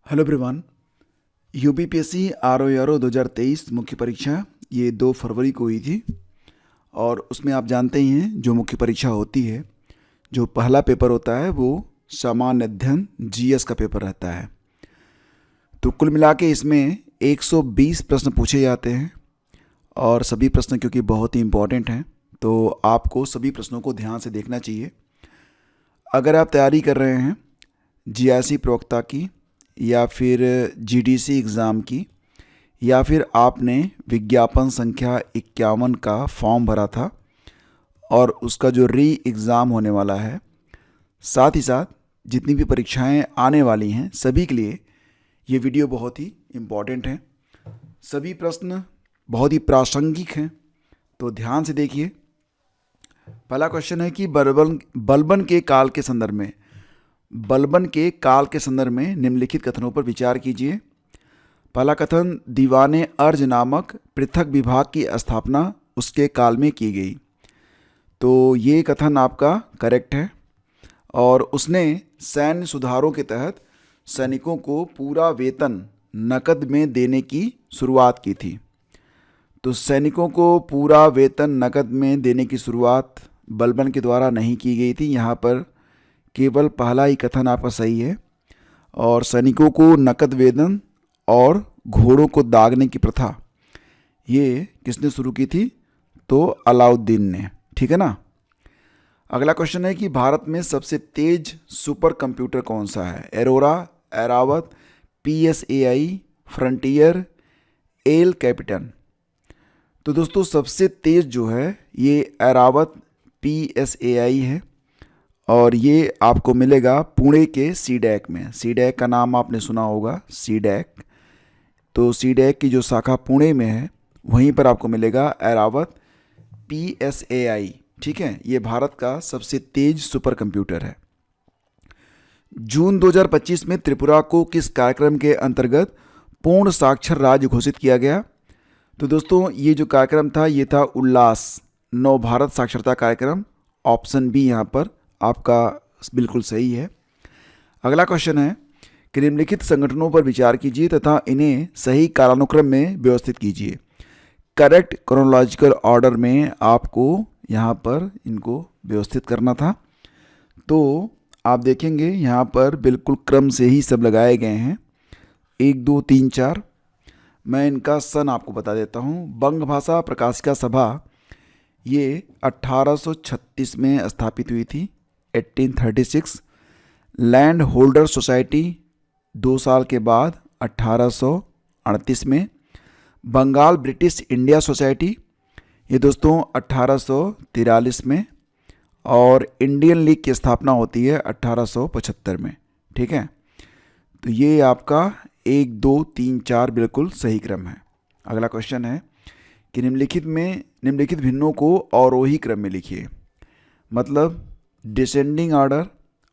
Hello everyone. UPPSC RO 2023 मुख्य परीक्षा ये 2 फरवरी को हुई थी। और उसमें आप जानते ही हैं जो मुख्य परीक्षा होती है, जो पहला पेपर होता है वो सामान्य अध्ययन जीएस का पेपर रहता है। तो कुल मिला के इसमें 120 प्रश्न पूछे जाते हैं और सभी प्रश्न क्योंकि बहुत ही इम्पोर्टेंट हैं तो आपको सभी प्रश्नों को ध्यान से देखना चाहिए। अगर आप तैयारी कर रहे हैं जीआईसी प्रवक्ता की या फिर जीडीसी एग्ज़ाम की, या फिर आपने विज्ञापन संख्या 51 का फॉर्म भरा था और उसका जो री एग्ज़ाम होने वाला है, साथ ही साथ जितनी भी परीक्षाएं आने वाली हैं, सभी के लिए ये वीडियो बहुत ही इम्पॉर्टेंट है। सभी प्रश्न बहुत ही प्रासंगिक हैं, तो ध्यान से देखिए। पहला क्वेश्चन है कि बलबन के काल के संदर्भ में निम्नलिखित कथनों पर विचार कीजिए। पहला कथन, दीवाने अर्ज नामक पृथक विभाग की स्थापना उसके काल में की गई। तो ये कथन आपका करेक्ट है। और उसने सैन्य सुधारों के तहत सैनिकों को पूरा वेतन नकद में देने की शुरुआत की थी। तो सैनिकों को पूरा वेतन नकद में देने की शुरुआत बलबन के द्वारा नहीं की गई थी। यहाँ पर केवल पहला ही कथन आपका सही है। और सैनिकों को नकद वेतन और घोड़ों को दागने की प्रथा ये किसने शुरू की थी? तो अलाउद्दीन ने। ठीक है ना। अगला क्वेश्चन है कि भारत में सबसे तेज सुपर कंप्यूटर कौन सा है? Aurora, Airawat, P S A I, Frontier, El Capitan. तो दोस्तों सबसे तेज जो है ये एरावत पीएसएआई है और ये आपको मिलेगा पुणे के सीडैक में। सीडैक का नाम आपने सुना होगा, सीडैक। तो सीडैक की जो शाखा पुणे में है वहीं पर आपको मिलेगा एरावत पीएसएआई। ठीक है, ये भारत का सबसे तेज सुपर कंप्यूटर है। जून 2025 में त्रिपुरा को किस कार्यक्रम के अंतर्गत पूर्ण साक्षर राज्य घोषित किया गया? तो दोस्तों ये जो कार्यक्रम था ये था उल्लास नव भारत साक्षरता कार्यक्रम। ऑप्शन बी यहाँ पर आपका बिल्कुल सही है। अगला क्वेश्चन है कि निम्नलिखित संगठनों पर विचार कीजिए तथा इन्हें सही कालानुक्रम में व्यवस्थित कीजिए। करेक्ट क्रोनोलॉजिकल ऑर्डर में आपको यहाँ पर इनको व्यवस्थित करना था। तो आप देखेंगे यहाँ पर बिल्कुल क्रम से ही सब लगाए गए हैं, 1 2 3 4। मैं इनका सन आपको बता देता हूँ। बंग भाषा प्रकाशिका सभा ये 1836 में स्थापित हुई थी, 1836। लैंड होल्डर सोसाइटी 2 साल के बाद 1838 में। बंगाल ब्रिटिश इंडिया सोसाइटी ये दोस्तों 1843 में। और इंडियन लीग की स्थापना होती है 1875 में। ठीक है, तो ये आपका 1 2 3 4 बिल्कुल सही क्रम है। अगला क्वेश्चन है कि निम्नलिखित भिन्नों को अवरोही क्रम में लिखिए। मतलब डिसेंडिंग ऑर्डर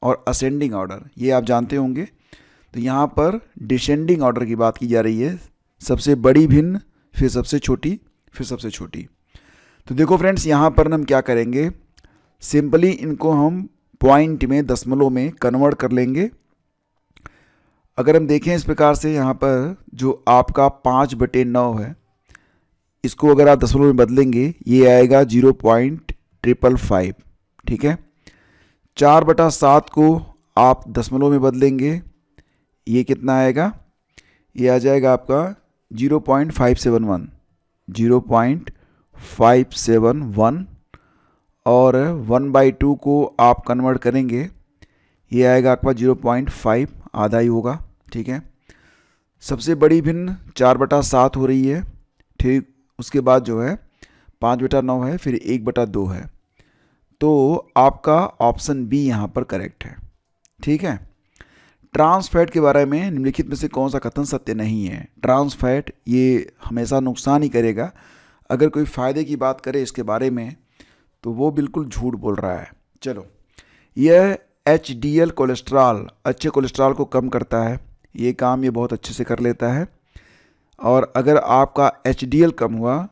और असेंडिंग ऑर्डर ये आप जानते होंगे। तो यहाँ पर डिसेंडिंग ऑर्डर की बात की जा रही है, सबसे बड़ी भिन्न, फिर सबसे छोटी, फिर सबसे छोटी। तो देखो फ्रेंड्स, यहाँ पर हम क्या करेंगे, सिंपली इनको हम पॉइंट में, दशमलव में कन्वर्ट कर लेंगे। अगर हम देखें इस प्रकार से, यहाँ पर जो आपका 5/9 है, इसको अगर आप दशमलव में बदलेंगे ये आएगा 0.555। ठीक है। 4/7 को आप दशमलव में बदलेंगे, ये कितना आएगा? ये आ जाएगा आपका 0.571, 0.571। और 1/2 को आप कन्वर्ट करेंगे, ये आएगा आपका 0.5, आधा ही होगा। ठीक है। सबसे बड़ी भिन्न 4/7 हो रही है। ठीक, उसके बाद जो है 5/9 है, फिर 1/2 है। तो आपका ऑप्शन बी यहाँ पर करेक्ट है। ठीक है। ट्रांस फैट के बारे में निम्नलिखित में से कौन सा कथन सत्य नहीं है? ट्रांस फैट ये हमेशा नुकसान ही करेगा। अगर कोई फ़ायदे की बात करे इसके बारे में तो वो बिल्कुल झूठ बोल रहा है। चलो, यह एचडीएल कोलेस्ट्रॉल, अच्छे कोलेस्ट्रॉल को कम करता है। ये काम ये बहुत अच्छे से कर लेता है। और अगर आपका एचडीएल कम हुआ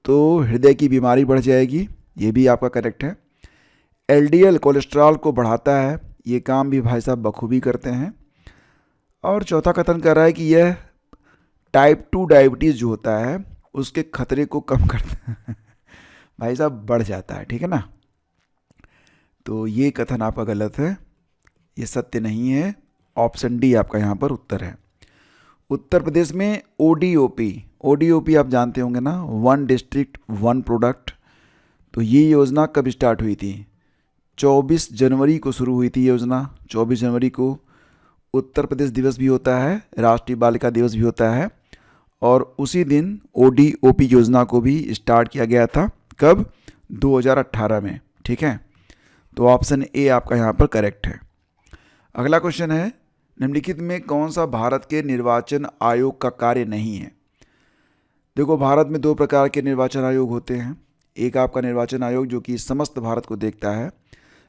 तो हृदय की बीमारी बढ़ जाएगी, ये भी आपका करेक्ट है। एलडीएल कोलेस्ट्रॉल को बढ़ाता है, ये काम भी भाई साहब बखूबी करते हैं। और चौथा कथन कर रहा है कि यह टाइप 2 डायबिटीज़ जो होता है उसके खतरे को कम करता है। भाई साहब बढ़ जाता है, ठीक है ना। तो ये कथन आपका गलत है, ये सत्य नहीं है। ऑप्शन डी आपका यहाँ पर उत्तर है। उत्तर प्रदेश में ओडीओपी आप जानते होंगे ना, वन डिस्ट्रिक्ट वन प्रोडक्ट। तो ये योजना कब स्टार्ट हुई थी? 24 जनवरी को शुरू हुई थी योजना। 24 जनवरी को उत्तर प्रदेश दिवस भी होता है, राष्ट्रीय बालिका दिवस भी होता है, और उसी दिन ओडीओपी योजना को भी स्टार्ट किया गया था। कब? 2018 में, ठीक है। तो ऑप्शन ए आपका यहाँ पर करेक्ट है। अगला क्वेश्चन है, निम्नलिखित में कौन सा भारत के निर्वाचन आयोग का कार्य नहीं है? देखो, भारत में दो प्रकार के निर्वाचन आयोग होते हैं। एक आपका निर्वाचन आयोग जो कि समस्त भारत को देखता है,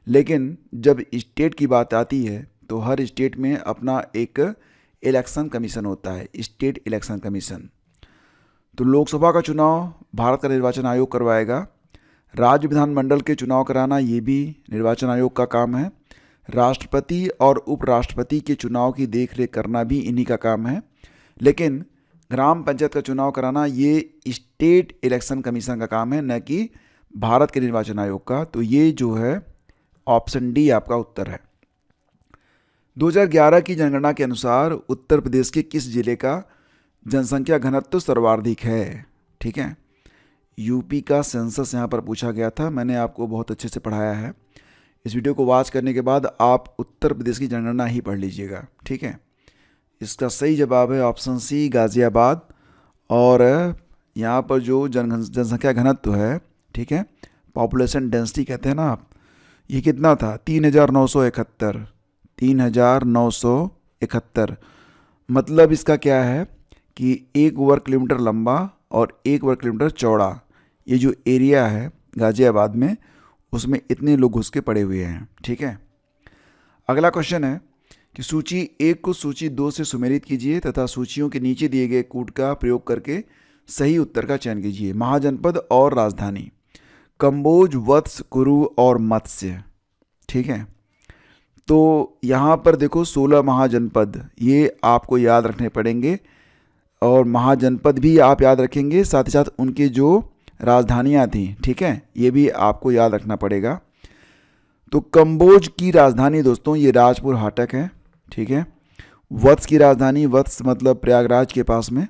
लेकिन जब स्टेट की बात आती है तो हर स्टेट में अपना एक इलेक्शन कमीशन होता है, स्टेट इलेक्शन कमीशन। तो लोकसभा का चुनाव भारत का निर्वाचन आयोग करवाएगा। राज्य विधानमंडल के चुनाव कराना ये भी निर्वाचन आयोग का काम है। राष्ट्रपति और उपराष्ट्रपति के चुनाव की देखरेख करना भी इन्हीं का काम है। लेकिन ग्राम पंचायत का चुनाव कराना ये स्टेट इलेक्शन कमीशन का काम है, न कि भारत के निर्वाचन आयोग का। तो ये जो है ऑप्शन डी आपका उत्तर है। 2011 की जनगणना के अनुसार उत्तर प्रदेश के किस जिले का जनसंख्या घनत्व सर्वाधिक है? ठीक है, यूपी का सेंसस यहाँ पर पूछा गया था, मैंने आपको बहुत अच्छे से पढ़ाया है। इस वीडियो को वॉच करने के बाद आप उत्तर प्रदेश की जनगणना ही पढ़ लीजिएगा, ठीक है। इसका सही जवाब है ऑप्शन सी, गाज़ियाबाद। और यहाँ पर जो जनसंख्या घनत्व है, ठीक है, पॉपुलेशन डेंसिटी कहते हैं ना आप, ये कितना था? 3971। 3971। मतलब इसका क्या है कि 1 वर्ग किलोमीटर लंबा और 1 वर्ग किलोमीटर चौड़ा ये जो एरिया है गाज़ियाबाद में, उसमें इतने लोग घुस के पड़े हुए हैं, ठीक है। अगला क्वेश्चन है कि सूची 1 को सूची 2 से सुमेलित कीजिए तथा सूचियों के नीचे दिए गए कूट का प्रयोग करके सही उत्तर का चयन कीजिए। महाजनपद और राजधानी: कंबोज, वत्स, कुरु और मत्स्य, ठीक है। तो यहाँ पर देखो 16 महाजनपद ये आपको याद रखने पड़ेंगे, और महाजनपद भी आप याद रखेंगे, साथ ही साथ उनके जो राजधानियाँ थी, ठीक है, ये भी आपको याद रखना पड़ेगा। तो कंबोज की राजधानी दोस्तों ये राजपुर हाटक है, ठीक है। वत्स की राजधानी, वत्स मतलब प्रयागराज के पास में,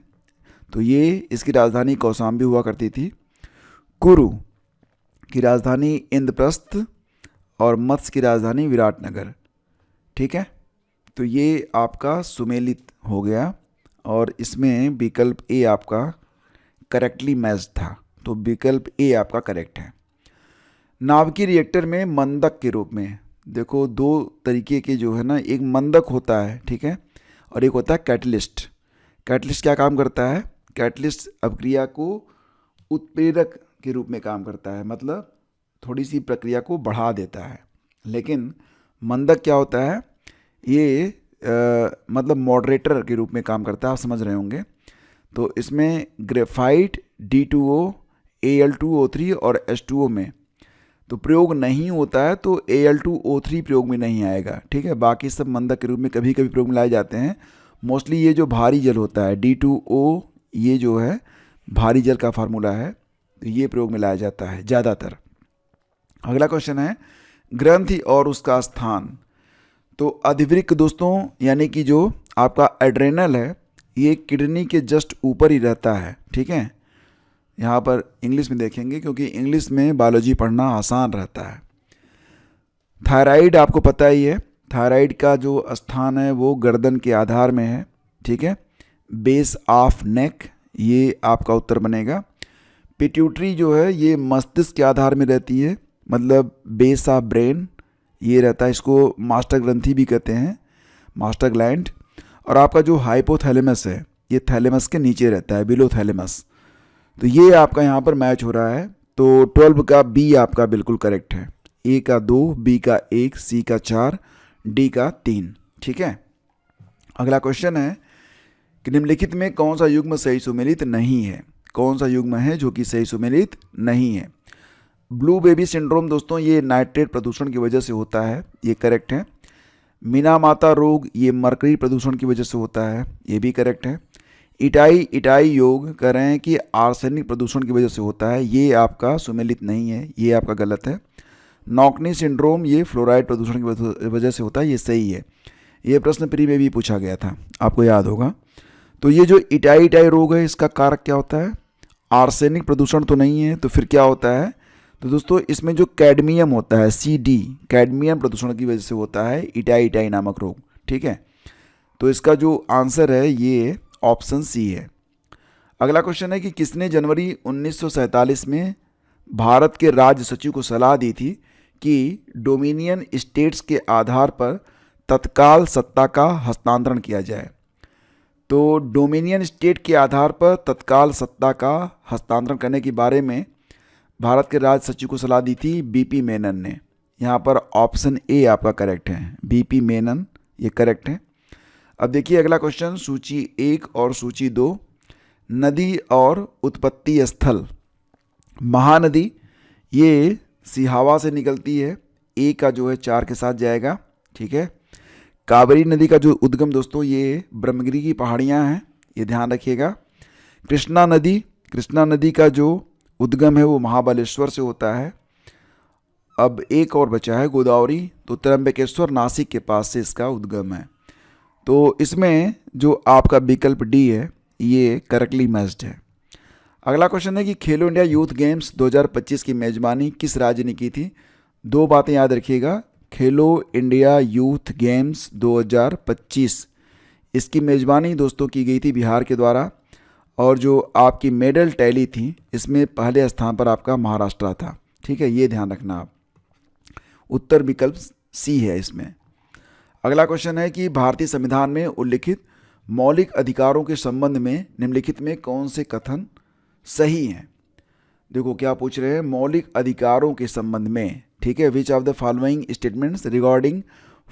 तो ये इसकी राजधानी कौशाम्बी हुआ करती थी। कुरु की राजधानी इंद्रप्रस्थ और मत्स्य की राजधानी विराटनगर, ठीक है। तो ये आपका सुमेलित हो गया और इसमें विकल्प ए आपका करेक्टली मैच था, तो विकल्प ए आपका करेक्ट है। नाभिकीय रिएक्टर में मंदक के रूप में देखो दो तरीके के जो है ना, एक मंदक होता है, ठीक है, और एक होता है कैटलिस्ट। कैटलिस्ट क्या काम करता है? कैटलिस्ट अभिक्रिया को उत्प्रेरक के रूप में काम करता है, मतलब थोड़ी सी प्रक्रिया को बढ़ा देता है। लेकिन मंदक क्या होता है? ये मतलब मॉडरेटर के रूप में काम करता है, आप समझ रहे होंगे। तो इसमें ग्रेफाइट, D2O, Al2O3 और H2O में तो प्रयोग नहीं होता है, तो Al2O3 प्रयोग में नहीं आएगा, ठीक है। बाकी सब मंदक के रूप में कभी कभी प्रयोग में लाए जाते हैं। मोस्टली ये जो भारी जल होता है D2O, ये जो है भारी जल का फार्मूला है, तो ये प्रयोग में लाया जाता है ज़्यादातर। अगला क्वेश्चन है ग्रंथि और उसका स्थान। तो अधिवृक्क दोस्तों यानी कि जो आपका एड्रेनल है, ये किडनी के जस्ट ऊपर ही रहता है, ठीक है। यहाँ पर इंग्लिश में देखेंगे क्योंकि इंग्लिश में बायोलॉजी पढ़ना आसान रहता है। थायराइड आपको पता ही है, थायराइड का जो स्थान है वो गर्दन के आधार में है, ठीक है, बेस ऑफ नेक, ये आपका उत्तर बनेगा। पिट्यूटरी जो है ये मस्तिष्क के आधार में रहती है, मतलब बेस ऑफ ब्रेन ये रहता है, इसको मास्टर ग्रंथि भी कहते हैं, मास्टर ग्लैंड। और आपका जो हाइपोथैलेमस है ये थैलेमस के नीचे रहता है, बिलो थैलेमस। तो ये आपका यहाँ पर मैच हो रहा है। तो 12 का बी आपका बिल्कुल करेक्ट है। ए का 2, बी का 1, सी का 4, डी का 3, ठीक है। अगला क्वेश्चन है कि निम्नलिखित में कौन सा युग्म सही सुमेलित नहीं है? कौन सा युग्म है जो कि सही सुमेलित नहीं है? ब्लू बेबी सिंड्रोम दोस्तों ये नाइट्रेट प्रदूषण की वजह से होता है, ये करेक्ट है। मीनामाता रोग ये मरकरी प्रदूषण की वजह से होता है, ये भी करेक्ट है। इटाई योग कह रहे हैं कि आर्सेनिक प्रदूषण की वजह से होता है, ये आपका सुमेलित नहीं है, ये आपका गलत है। नॉकनी सिंड्रोम ये फ्लोराइड प्रदूषण की वजह से होता है, ये सही है। ये प्रश्न प्री में भी पूछा गया था, आपको याद होगा। तो ये जो इटाई रोग है इसका कारक क्या होता है? आर्सेनिक प्रदूषण तो नहीं है, तो फिर क्या होता है? तो दोस्तों इसमें जो कैडमियम होता है CD, कैडमियम प्रदूषण की वजह से होता है इटाई नामक रोग। ठीक है, तो इसका जो आंसर है ये ऑप्शन C है। अगला क्वेश्चन है कि किसने जनवरी 1947 में भारत के राज्य सचिव को सलाह दी थी कि डोमिनियन स्टेट्स के आधार पर तत्काल सत्ता का हस्तांतरण किया जाए? तो डोमिनियन स्टेट के आधार पर तत्काल सत्ता का हस्तांतरण करने के बारे में भारत के राज्य सचिव को सलाह दी थी BP मेनन ने। यहाँ पर ऑप्शन A आपका करेक्ट है, BP मेनन ये करेक्ट है। अब देखिए अगला क्वेश्चन, सूची 1 और सूची 2, नदी और उत्पत्ति स्थल। महानदी ये सिहावा से निकलती है, A का जो है 4 के साथ जाएगा। ठीक है, कावेरी नदी का जो उद्गम दोस्तों ये ब्रह्मगिरी की पहाड़ियाँ हैं, ये ध्यान रखिएगा। कृष्णा नदी का जो उद्गम है वो महाबलेश्वर से होता है। अब एक और बचा है गोदावरी, तो त्र्यंबकेश्वर नासिक के पास से इसका उद्गम है। तो इसमें जो आपका विकल्प D है ये करेक्टली मैच्ड है। अगला क्वेश्चन है कि खेलो इंडिया यूथ गेम्स 2025 की मेजबानी किस राज्य ने की थी? 2 बातें याद रखिएगा, खेलो इंडिया यूथ गेम्स 2025 इसकी मेजबानी दोस्तों की गई थी बिहार के द्वारा, और जो आपकी मेडल टैली थी इसमें पहले स्थान पर आपका महाराष्ट्र था। ठीक है, ये ध्यान रखना आप। उत्तर विकल्प C है इसमें। अगला क्वेश्चन है कि भारतीय संविधान में उल्लिखित मौलिक अधिकारों के संबंध में निम्नलिखित में कौन से कथन सही हैं? देखो क्या पूछ रहे हैं, मौलिक अधिकारों के संबंध में। ठीक है, which of the following statements regarding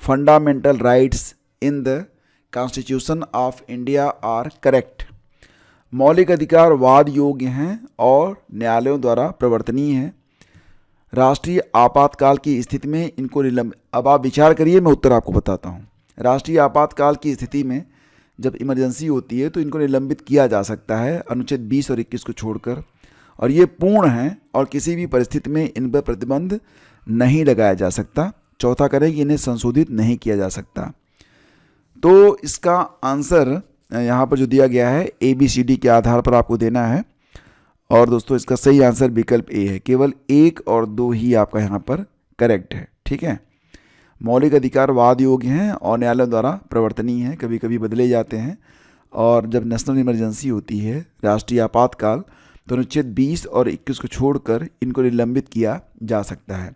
fundamental rights in the constitution of India are correct? मौलिक अधिकार वाद योग्य हैं और न्यायालयों द्वारा प्रवर्तनीय हैं। राष्ट्रीय आपातकाल की स्थिति में इनको निलंबित, अब आप विचार करिए, मैं उत्तर आपको बताता हूँ। राष्ट्रीय आपातकाल की स्थिति में जब इमरजेंसी होती है तो इनको निलंबित किया जा सकता है, अनुच्छेद 20 और 21 को छोड़कर, और ये पूर्ण हैं और किसी भी परिस्थिति में इन पर प्रतिबंध नहीं लगाया जा सकता। चौथा करें कि इन्हें संशोधित नहीं किया जा सकता। तो इसका आंसर यहाँ पर जो दिया गया है ABCD के आधार पर आपको देना है, और दोस्तों इसका सही आंसर विकल्प A है। केवल 1 और 2 ही आपका यहाँ पर करेक्ट है। ठीक है, मौलिक अधिकार वाद योग्य हैं और न्यायालय द्वारा प्रवर्तनीय हैं, कभी कभी बदले जाते हैं, और जब नेशनल इमरजेंसी होती है, राष्ट्रीय आपातकाल, तो अनुच्छेद 20 और 21 को छोड़कर इनको निलंबित किया जा सकता है।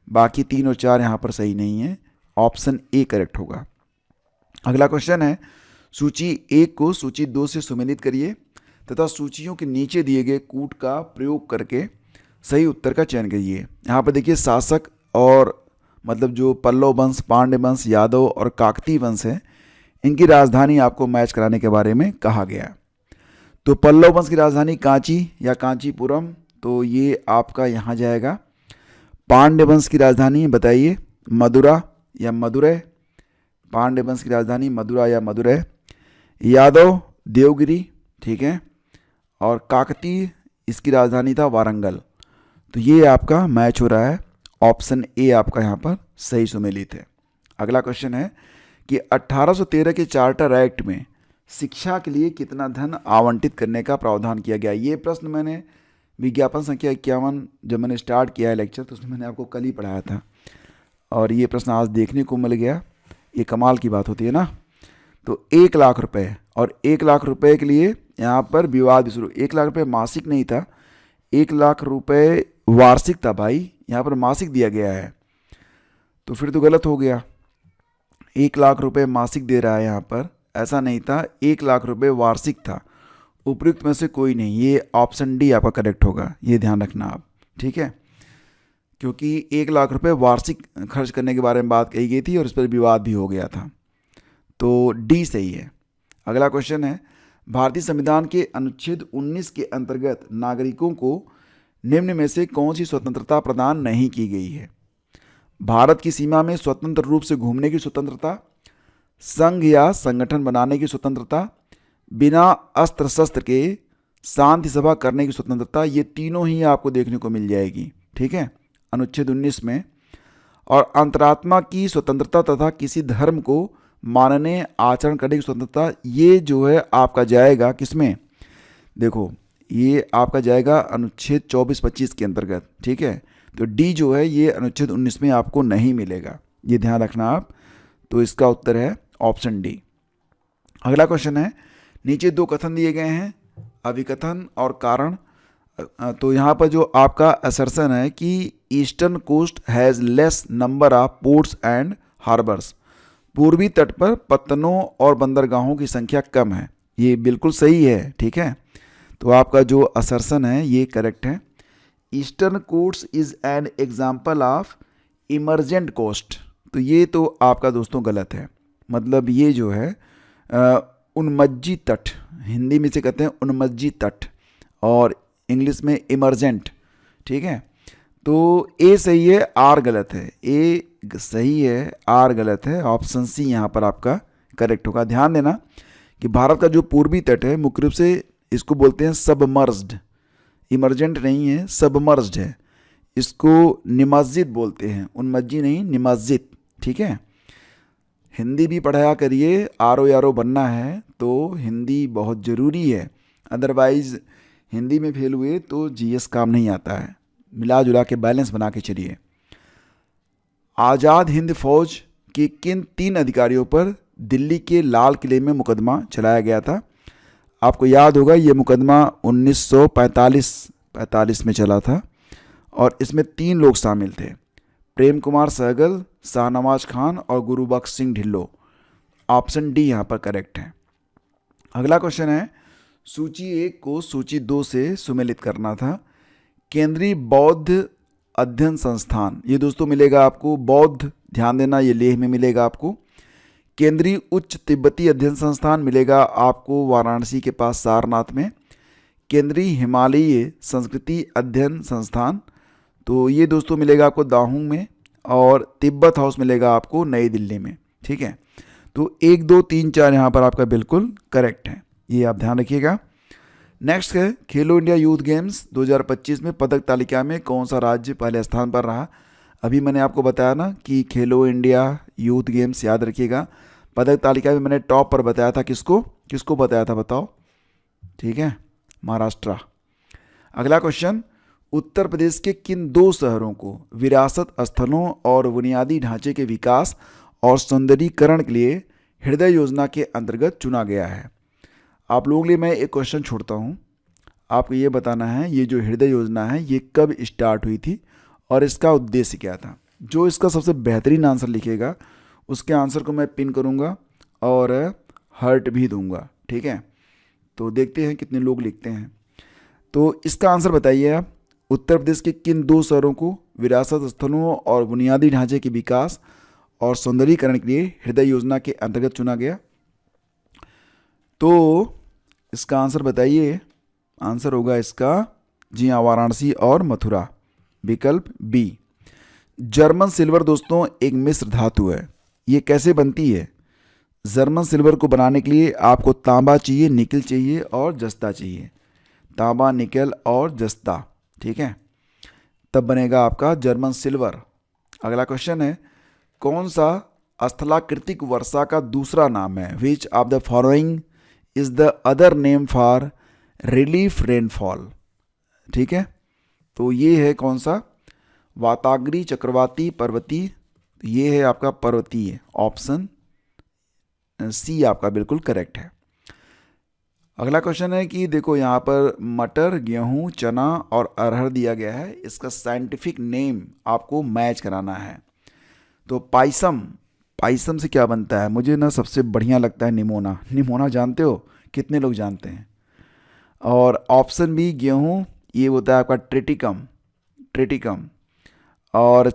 बाकी 3 और 4 यहाँ पर सही नहीं है, ऑप्शन A करेक्ट होगा। अगला क्वेश्चन है, सूची 1 को सूची 2 से सुमेलित करिए तथा सूचियों के नीचे दिए गए कूट का प्रयोग करके सही उत्तर का चयन करिए। यहाँ पर देखिए शासक और मतलब जो पल्लव वंश, पांड्य वंश, यादव और काकतीय वंश है, इनकी राजधानी आपको मैच कराने के बारे में कहा गया। तो पल्लव वंश की राजधानी कांची या कांचीपुरम, तो ये आपका यहाँ जाएगा। पांड्य वंश की राजधानी बताइए, मदुरा या मदुरै? पांड्य वंश की राजधानी मदुरा या मदुरै। यादव देवगिरी, ठीक है, और काकतीय इसकी राजधानी था वारंगल। तो ये आपका मैच हो रहा है, ऑप्शन A आपका यहाँ पर सही सुमेलित है। अगला क्वेश्चन है कि 1813 के चार्टर एक्ट में शिक्षा के लिए कितना धन आवंटित करने का प्रावधान किया गया? ये प्रश्न मैंने विज्ञापन संख्या 51 जब मैंने स्टार्ट किया है लेक्चर, तो उसमें मैंने आपको कल ही पढ़ाया था, और ये प्रश्न आज देखने को मिल गया। ये कमाल की बात होती है ना। तो 1 लाख रुपए, और 1 लाख रुपए के लिए यहाँ पर विवाद भी शुरू। 1 लाख रुपए मासिक नहीं था, 1 लाख रुपए वार्षिक था भाई, यहाँ पर मासिक दिया गया है, तो फिर तो गलत हो गया। 1 लाख रुपए मासिक दे रहा है यहाँ पर, ऐसा नहीं था, 1 लाख रुपए वार्षिक था। उपयुक्त में से कोई नहीं, ये ऑप्शन D आपका करेक्ट होगा, ये ध्यान रखना आप। ठीक है, क्योंकि 1 लाख रुपए वार्षिक खर्च करने के बारे में बात कही गई थी और इस पर विवाद भी हो गया था, तो D सही है। अगला क्वेश्चन है, भारतीय संविधान के अनुच्छेद 19 के अंतर्गत नागरिकों को निम्न में से कौन सी स्वतंत्रता प्रदान नहीं की गई है? भारत की सीमा में स्वतंत्र रूप से घूमने की स्वतंत्रता, संघ या संगठन बनाने की स्वतंत्रता, बिना अस्त्र शस्त्र के शांति सभा करने की स्वतंत्रता, ये तीनों ही आपको देखने को मिल जाएगी। ठीक है, अनुच्छेद 19 में। और अंतरात्मा की स्वतंत्रता तथा किसी धर्म को मानने आचरण करने की स्वतंत्रता, ये जो है आपका जाएगा किसमें, देखो ये आपका जाएगा अनुच्छेद 24-25 के अंतर्गत। ठीक है, तो डी जो है ये अनुच्छेद 19 में आपको नहीं मिलेगा, ये ध्यान रखना आप। तो इसका उत्तर है ऑप्शन डी। अगला क्वेश्चन है, नीचे दो कथन दिए गए हैं, अभिकथन और कारण। तो यहाँ पर जो आपका असर्शन है कि eastern coast has less number of ports and harbours, पूर्वी तट पर पत्तनों और बंदरगाहों की संख्या कम है, ये बिल्कुल सही है। ठीक है, तो आपका जो असर्शन है ये करेक्ट है। Eastern coast is an example of emergent coast, तो ये तो आपका दोस्तों गलत है। मतलब ये जो है उन्मज्जी तट, हिंदी में से कहते हैं उन्मज्जी तट, और इंग्लिश में इमरजेंट। ठीक है, तो ए सही है, आर गलत है। ए सही है, आर गलत है। ऑप्शन सी यहाँ पर आपका करेक्ट होगा। ध्यान देना कि भारत का जो पूर्वी तट है मुख्य रूप से इसको बोलते हैं सबमर्ज्ड, इमरजेंट नहीं है, सबमर्ज्ड है। इसको निमज्जित बोलते हैं, उन्मज्जी नहीं, निमज्जित। ठीक है, हिंदी भी पढ़ाया करिए, आर ओ बनना है तो हिंदी बहुत ज़रूरी है, अदरवाइज़ हिंदी में फेल हुए तो जीएस काम नहीं आता है। मिला जुला के बैलेंस बना के चलिए। आज़ाद हिंद फौज के किन 3 अधिकारियों पर दिल्ली के लाल किले में मुकदमा चलाया गया था? आपको याद होगा ये मुकदमा 1945 में चला था और इसमें 3 लोग शामिल थे, प्रेम कुमार सहगल, शाहनवाज खान और गुरुबख्श सिंह ढिल्लो। ऑप्शन डी यहाँ पर करेक्ट है। अगला क्वेश्चन है, सूची 1 को सूची 2 से सुमेलित करना था। केंद्रीय बौद्ध अध्ययन संस्थान, ये दोस्तों मिलेगा आपको बौद्ध, ध्यान देना ये लेह में मिलेगा आपको। केंद्रीय उच्च तिब्बती अध्ययन संस्थान मिलेगा आपको वाराणसी के पास सारनाथ में। केंद्रीय हिमालयी संस्कृति अध्ययन संस्थान, तो ये दोस्तों मिलेगा आपको दाहू में, और तिब्बत हाउस मिलेगा आपको नई दिल्ली में। ठीक है, तो 1, 2, 3, 4 यहाँ पर आपका बिल्कुल करेक्ट है, ये आप ध्यान रखिएगा। नेक्स्ट है, खेलो इंडिया यूथ गेम्स 2025 में पदक तालिका में कौन सा राज्य पहले स्थान पर रहा? अभी मैंने आपको बताया ना कि खेलो इंडिया यूथ गेम्स, याद रखिएगा। पदक तालिका में मैंने टॉप पर बताया था, किसको बताया था बताओ? ठीक है, महाराष्ट्र। अगला क्वेश्चन, उत्तर प्रदेश के किन 2 शहरों को विरासत स्थलों और बुनियादी ढांचे के विकास और सौंदर्यीकरण के लिए हृदय योजना के अंतर्गत चुना गया है? आप लोगों के लिए मैं एक क्वेश्चन छोड़ता हूँ, आपको ये बताना है ये जो हृदय योजना है ये कब स्टार्ट हुई थी और इसका उद्देश्य क्या था? जो इसका सबसे बेहतरीन आंसर लिखेगा उसके आंसर को मैं पिन करूँगा और हार्ट भी दूंगा। ठीक है, तो देखते हैं कितने लोग लिखते हैं। तो इसका आंसर बताइए आप, उत्तर प्रदेश के किन 2 शहरों को विरासत स्थलों और बुनियादी ढांचे के विकास और सौंदर्यीकरण के लिए हृदय योजना के अंतर्गत चुना गया? तो इसका आंसर बताइए। आंसर होगा इसका, जी हाँ, वाराणसी और मथुरा, विकल्प बी। जर्मन सिल्वर दोस्तों एक मिश्र धातु है, ये कैसे बनती है? जर्मन सिल्वर को बनाने के लिए आपको तांबा चाहिए, निकल चाहिए और जस्ता चाहिए, तांबा, निकल और जस्ता। ठीक है, तब बनेगा आपका जर्मन सिल्वर। अगला क्वेश्चन है, कौन सा स्थलाकृतिक वर्षा का दूसरा नाम है? Which of the following is the other name for relief rainfall? ठीक है, तो ये है कौन सा? वाताग्री, चक्रवाती, पर्वतीय। ये है आपका पर्वतीय, ऑप्शन सी आपका बिल्कुल करेक्ट है। अगला क्वेश्चन है कि देखो यहाँ पर मटर, गेहूँ, चना और अरहर दिया गया है, इसका साइंटिफिक नेम आपको मैच कराना है। तो पाइसम से क्या बनता है? मुझे ना सबसे बढ़िया लगता है निमोना जानते हो? कितने लोग जानते हैं? और ऑप्शन बी गेहूँ, ये होता है आपका ट्रिटिकम। और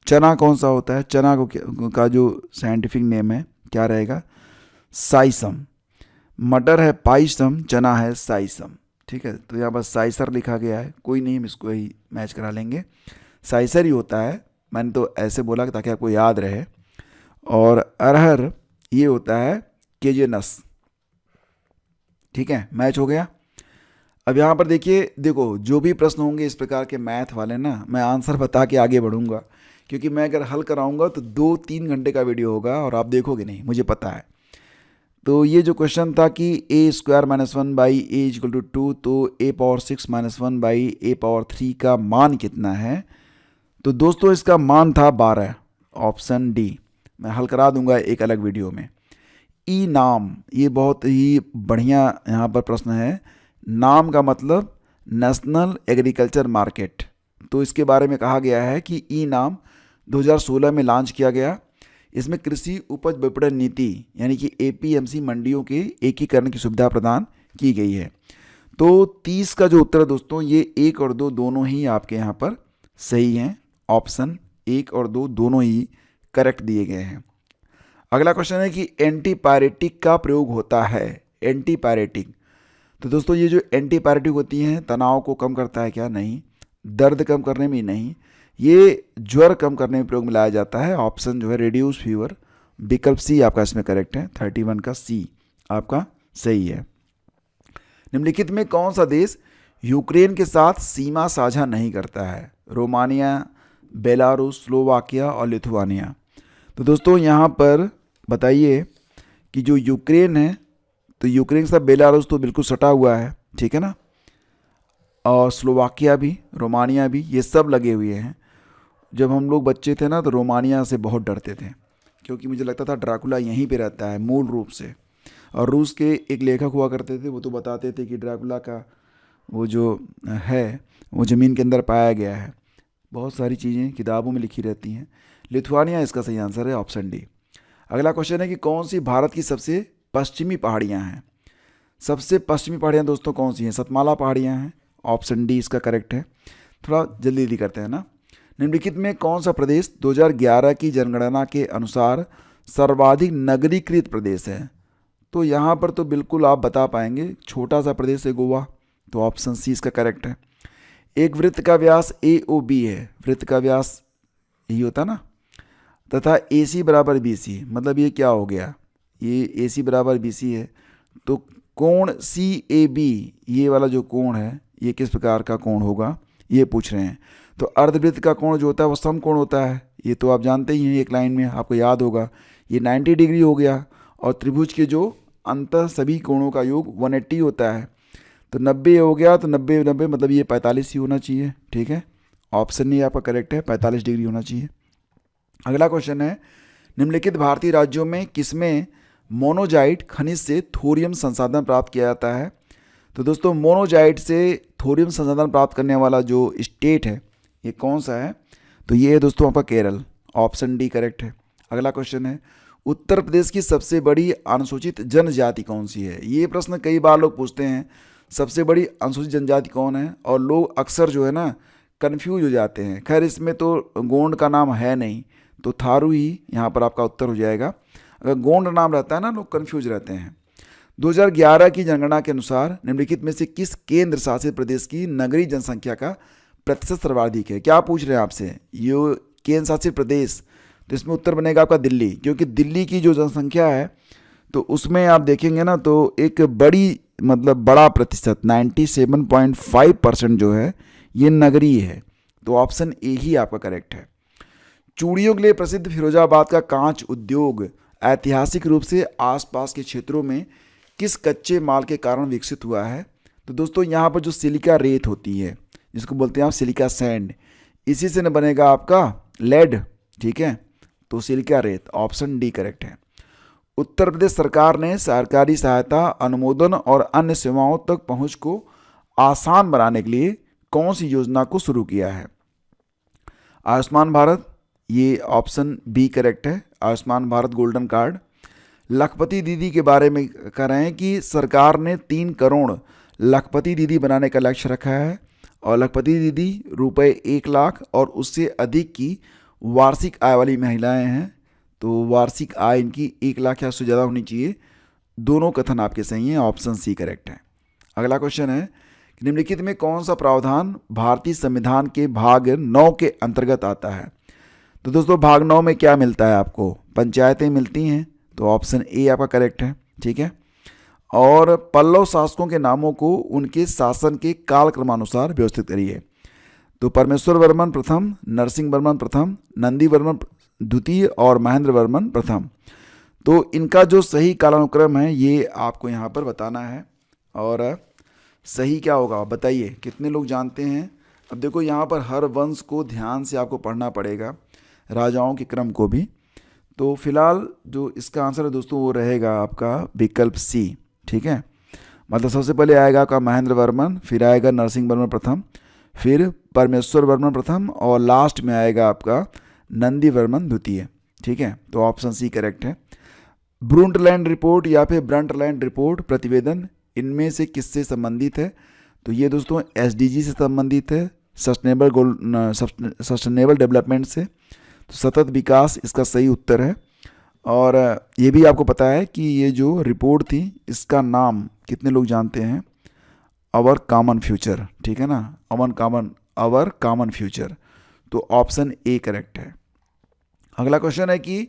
चना कौन सा होता है? चना का जो साइंटिफिक नेम है क्या रहेगा? साइसम। मटर है पाइसम, चना है साइसम। ठीक है, तो यहाँ पर साइसर लिखा गया है, कोई नहीं, हम इसको ही मैच करा लेंगे, साइसर ही होता है। मैंने तो ऐसे बोला ताकि आपको याद रहे। और अरहर ये होता है केजेनस। ठीक है, मैच हो गया। अब यहाँ पर देखिए, देखो जो भी प्रश्न होंगे इस प्रकार के मैथ वाले ना, मैं आंसर बता के आगे बढ़ूंगा, क्योंकि मैं अगर हल कराऊंगा तो 2-3 घंटे का वीडियो होगा और आप देखोगे नहीं, मुझे पता है। तो ये जो क्वेश्चन था कि a² - 1 by A equal to 2, तो a⁻6 - 1 बाई a⁻3 का मान कितना है? तो दोस्तों इसका मान था 12, ऑप्शन डी। मैं हल करा दूंगा एक अलग वीडियो में। ई नाम, ये बहुत ही बढ़िया यहाँ पर प्रश्न है। नाम का मतलब नेशनल एग्रीकल्चर मार्केट। तो इसके बारे में कहा गया है कि ई नाम 2016 में लॉन्च किया गया। इसमें कृषि उपज विपणन नीति यानी कि APMC मंडियों के एकीकरण की सुविधा प्रदान की गई है। तो 30 का जो उत्तर है दोस्तों, ये 1 और 2 दोनों ही आपके यहाँ पर सही हैं। ऑप्शन 1 और 2 दोनों ही करेक्ट दिए गए हैं। अगला क्वेश्चन है कि एंटीपायरेटिक का प्रयोग होता है। एंटीपायरेटिक, तो दोस्तों ये जो एंटीपायरेटिक होती हैं, तनाव को कम करता है क्या? नहीं। दर्द कम करने में नहीं, ये ज्वर कम करने में प्रयोग में लाया जाता है। ऑप्शन जो है रिड्यूस फीवर, विकल्प सी आपका इसमें करेक्ट है। 31 का सी आपका सही है। निम्नलिखित में कौन सा देश यूक्रेन के साथ सीमा साझा नहीं करता है? रोमानिया, बेलारूस, स्लोवाकिया और लिथुआनिया। तो दोस्तों यहाँ पर बताइए कि जो यूक्रेन है, तो यूक्रेन के साथ बेलारूस तो बिल्कुल सटा हुआ है, ठीक है ना, और स्लोवाकिया भी, रोमानिया भी, ये सब लगे हुए हैं। जब हम लोग बच्चे थे ना तो रोमानिया से बहुत डरते थे, क्योंकि मुझे लगता था ड्रैकुला यहीं पे रहता है मूल रूप से। और रूस के एक लेखक हुआ करते थे, वो तो बताते थे कि ड्रैकुला का वो जो है वो ज़मीन के अंदर पाया गया है। बहुत सारी चीज़ें किताबों में लिखी रहती हैं। लिथुआनिया इसका सही आंसर है, ऑप्शन डी। अगला क्वेश्चन है कि कौन सी भारत की सबसे पश्चिमी पहाड़ियाँ हैं? सबसे पश्चिमी पहाड़ियाँ दोस्तों कौन सी हैं? सतमाला पहाड़ियाँ हैं, ऑप्शन डी इसका करेक्ट है। थोड़ा जल्दी जल्दी करते हैं ना। निम्नलिखित में कौन सा प्रदेश 2011 की जनगणना के अनुसार सर्वाधिक नगरीकृत प्रदेश है? तो यहाँ पर तो बिल्कुल आप बता पाएंगे, छोटा सा प्रदेश है गोवा, तो ऑप्शन सी इसका करेक्ट है। एक वृत्त का व्यास AOB है, वृत्त का व्यास यही होता ना, तथा AC बराबर BC, मतलब ये क्या हो गया? ये AC बराबर BC है, तो कोण CAB, ये वाला जो कोण है ये किस प्रकार का कोण होगा, ये पूछ रहे हैं। तो अर्धवृत्त का कोण जो होता है वो समकोण होता है, ये तो आप जानते ही हैं, एक लाइन में आपको याद होगा, ये 90 डिग्री हो गया। और त्रिभुज के जो अंतः सभी कोणों का योग 180 होता है, तो 90 हो गया, तो 90 90 मतलब ये 45 ही होना चाहिए, ठीक है। ऑप्शन नहीं आपका करेक्ट है, 45 डिग्री होना चाहिए। अगला क्वेश्चन है, निम्नलिखित भारतीय राज्यों में किसमें मोनोजाइट खनिज से थोरियम संसाधन प्राप्त किया जाता है? तो दोस्तों मोनोजाइट से थोरियम संसाधन प्राप्त करने वाला जो स्टेट है ये कौन सा है? तो ये है दोस्तों आपका केरल, ऑप्शन डी करेक्ट है। अगला क्वेश्चन है, उत्तर प्रदेश की सबसे बड़ी अनुसूचित जनजाति कौन सी है? ये प्रश्न कई बार लोग पूछते हैं, सबसे बड़ी अनुसूचित जनजाति कौन है, और लोग अक्सर जो है ना कन्फ्यूज हो जाते हैं। खैर इसमें तो गोंड का नाम है नहीं, तो थारू ही यहाँ पर आपका उत्तर हो जाएगा। अगर गोंड नाम रहता है ना, लोग कन्फ्यूज रहते हैं। 2011 की जनगणना के अनुसार निम्नलिखित में से किस केंद्र शासित प्रदेश की नगरीय जनसंख्या का प्रतिशत सर्वाधिक है? क्या पूछ रहे हैं आपसे? ये केंद्र शासित प्रदेश, तो इसमें उत्तर बनेगा आपका दिल्ली, क्योंकि दिल्ली की जो जनसंख्या है तो उसमें आप देखेंगे ना तो एक बड़ी मतलब बड़ा प्रतिशत 97.5% जो है ये नगरीय है, तो ऑप्शन ए ही आपका करेक्ट है। चूड़ियों के लिए प्रसिद्ध फिरोजाबाद का कांच उद्योग ऐतिहासिक रूप से आसपास के क्षेत्रों में किस कच्चे माल के कारण विकसित हुआ है? तो दोस्तों यहाँ पर जो सिलिका रेत होती है, जिसको बोलते हैं आप सिलिका सैंड, इसी से न बनेगा आपका लेड, ठीक है, तो सिलिका रेत, ऑप्शन डी करेक्ट है। उत्तर प्रदेश सरकार ने सरकारी सहायता, अनुमोदन और अन्य सेवाओं तक पहुंच को आसान बनाने के लिए कौन सी योजना को शुरू किया है? आयुष्मान भारत, ये ऑप्शन बी करेक्ट है, आयुष्मान भारत गोल्डन कार्ड। लखपति दीदी के बारे में कह रहे हैं कि सरकार ने 3 करोड़ लखपति दीदी बनाने का लक्ष्य रखा है, और लखपति दीदी रुपए 1 लाख और उससे अधिक की वार्षिक आय वाली महिलाएं हैं, तो वार्षिक आय इनकी 1 लाख या उससे ज़्यादा होनी चाहिए। दोनों कथन आपके सही हैं, ऑप्शन सी करेक्ट है। अगला क्वेश्चन है, निम्नलिखित में कौन सा प्रावधान भारतीय संविधान के भाग 9 के अंतर्गत आता है? तो दोस्तों भाग 9 में क्या मिलता है आपको? पंचायतें मिलती हैं, तो ऑप्शन ए आपका करेक्ट है। ठीक है। और पल्लव शासकों के नामों को उनके शासन के कालक्रमानुसार व्यवस्थित करिए। तो परमेश्वर वर्मन प्रथम, नरसिंह वर्मन प्रथम, नंदी वर्मन द्वितीय और महेंद्र वर्मन प्रथम। तो इनका जो सही कालानुक्रम है ये आपको यहाँ पर बताना है। और सही क्या होगा बताइए, कितने लोग जानते हैं? अब देखो यहाँ पर हर वंश को ध्यान से आपको पढ़ना पड़ेगा, राजाओं के क्रम को भी। तो फिलहाल जो इसका आंसर है दोस्तों वो रहेगा आपका विकल्प सी। ठीक है। मतलब सबसे पहले आएगा आपका महेंद्र वर्मन, फिर आएगा नरसिंह वर्मन प्रथम, फिर परमेश्वर वर्मन प्रथम और लास्ट में आएगा आपका नंदी वर्मन द्वितीय। ठीक है। तो ऑप्शन सी करेक्ट है। ब्रुंटलैंड रिपोर्ट या फिर ब्रंटलैंड रिपोर्ट प्रतिवेदन इनमें से किससे संबंधित है? तो ये दोस्तों एसडीजी से संबंधित है, सस्टेनेबल डेवलपमेंट से। तो सतत विकास इसका सही उत्तर है। और ये भी आपको पता है कि ये जो रिपोर्ट थी इसका नाम कितने लोग जानते हैं? Our common future. ठीक है ना, आवर कॉमन फ्यूचर। तो ऑप्शन ए करेक्ट है। अगला क्वेश्चन है कि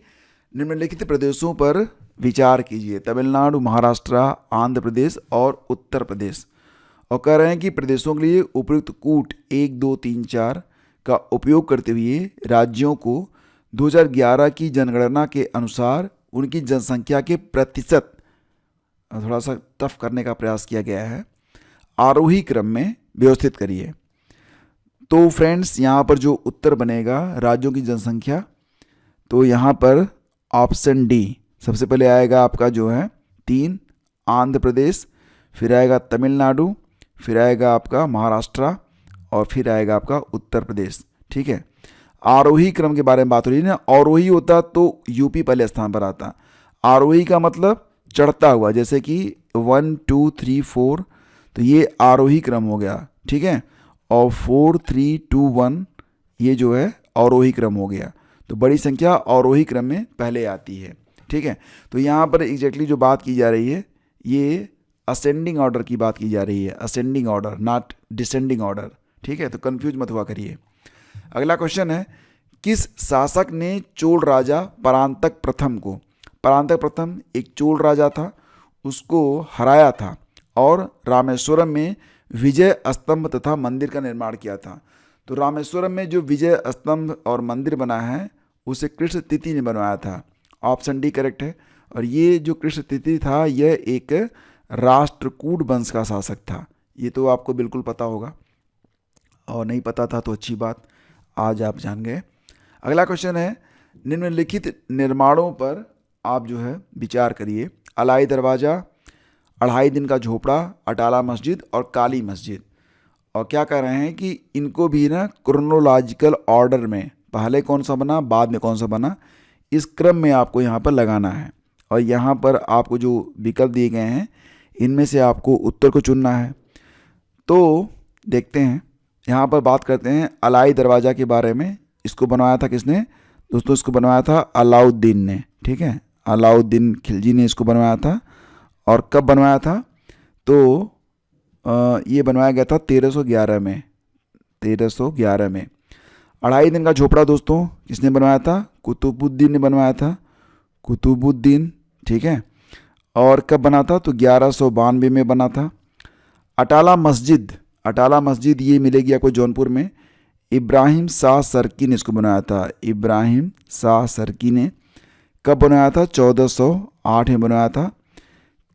निम्नलिखित प्रदेशों पर विचार कीजिए। तमिलनाडु, महाराष्ट्र, आंध्र प्रदेश और उत्तर प्रदेश। और कह रहे हैं कि प्रदेशों के लिए उपयुक्त कूट 1, 2, 3, 4 का उपयोग करते हुए राज्यों को 2011 की जनगणना के अनुसार उनकी जनसंख्या के प्रतिशत, थोड़ा सा टफ करने का प्रयास किया गया है, आरोही क्रम में व्यवस्थित करिए। तो फ्रेंड्स यहाँ पर जो उत्तर बनेगा राज्यों की जनसंख्या, तो यहाँ पर ऑप्शन डी सबसे पहले आएगा आपका जो है 3 आंध्र प्रदेश, फिर आएगा तमिलनाडु, फिर आएगा आपका महाराष्ट्र और फिर आएगा आपका उत्तर प्रदेश। ठीक है। आरोही क्रम के बारे में बात हो रही है ना, अवरोही होता तो यूपी पहले स्थान पर आता। आरोही का मतलब चढ़ता हुआ, जैसे कि 1, 2, 3, 4, तो ये आरोही क्रम हो गया। ठीक है। और 4, 3, 2, 1 ये जो है अवरोही क्रम हो गया। तो बड़ी संख्या अवरोही क्रम में पहले आती है। ठीक है। तो यहाँ पर एग्जैक्टली जो बात की जा रही है ये असेंडिंग ऑर्डर की बात की जा रही है, ascending order not descending order. ठीक है। तो कंफ्यूज मत हुआ करिए। अगला क्वेश्चन है, किस शासक ने चोल राजा परांतक प्रथम को, परांतक प्रथम एक चोल राजा था, उसको हराया था और रामेश्वरम में विजय स्तंभ तथा मंदिर का निर्माण किया था। तो रामेश्वरम में जो विजय स्तंभ और मंदिर बना है उसे कृष्ण तिथि ने बनवाया था। ऑप्शन डी करेक्ट है। और ये जो कृष्ण तिथि था यह एक राष्ट्रकूट वंश का शासक था। ये तो आपको बिल्कुल पता होगा, और नहीं पता था तो अच्छी बात, आज आप जान गए। अगला क्वेश्चन है, निम्नलिखित निर्माणों पर आप जो है विचार करिए। अलाई दरवाज़ा, 2.5 दिन का झोपड़ा, अटाला मस्जिद और काली मस्जिद। और क्या कह रहे हैं कि इनको भी ना क्रोनोलॉजिकल ऑर्डर में, पहले कौन सा बना बाद में कौन सा बना, इस क्रम में आपको यहाँ पर लगाना है। और यहाँ पर आपको जो विकल्प दिए गए हैं इनमें से आपको उत्तर को चुनना है। तो देखते हैं, यहाँ पर बात करते हैं अलाई दरवाज़ा के बारे में। इसको बनवाया था किसने दोस्तों? इसको बनवाया था अलाउद्दीन ने। ठीक है। अलाउद्दीन खिलजी ने इसको बनवाया था। और कब बनवाया था? तो ये बनवाया गया था 1311 में, 1311 में। 2.5 दिन का झोपड़ा दोस्तों किसने बनवाया था? कुतुबुद्दीन ने बनवाया था, कुतुबुद्दीन। ठीक है। और कब बना था? तो 1192 में बना था। अटाला मस्जिद, अटाला मस्जिद ये मिलेगी आपको जौनपुर में। इब्राहिम शाह सरकी ने इसको बनाया था, इब्राहिम शाह सरकी ने। कब बनाया था? 1408 में बनाया था।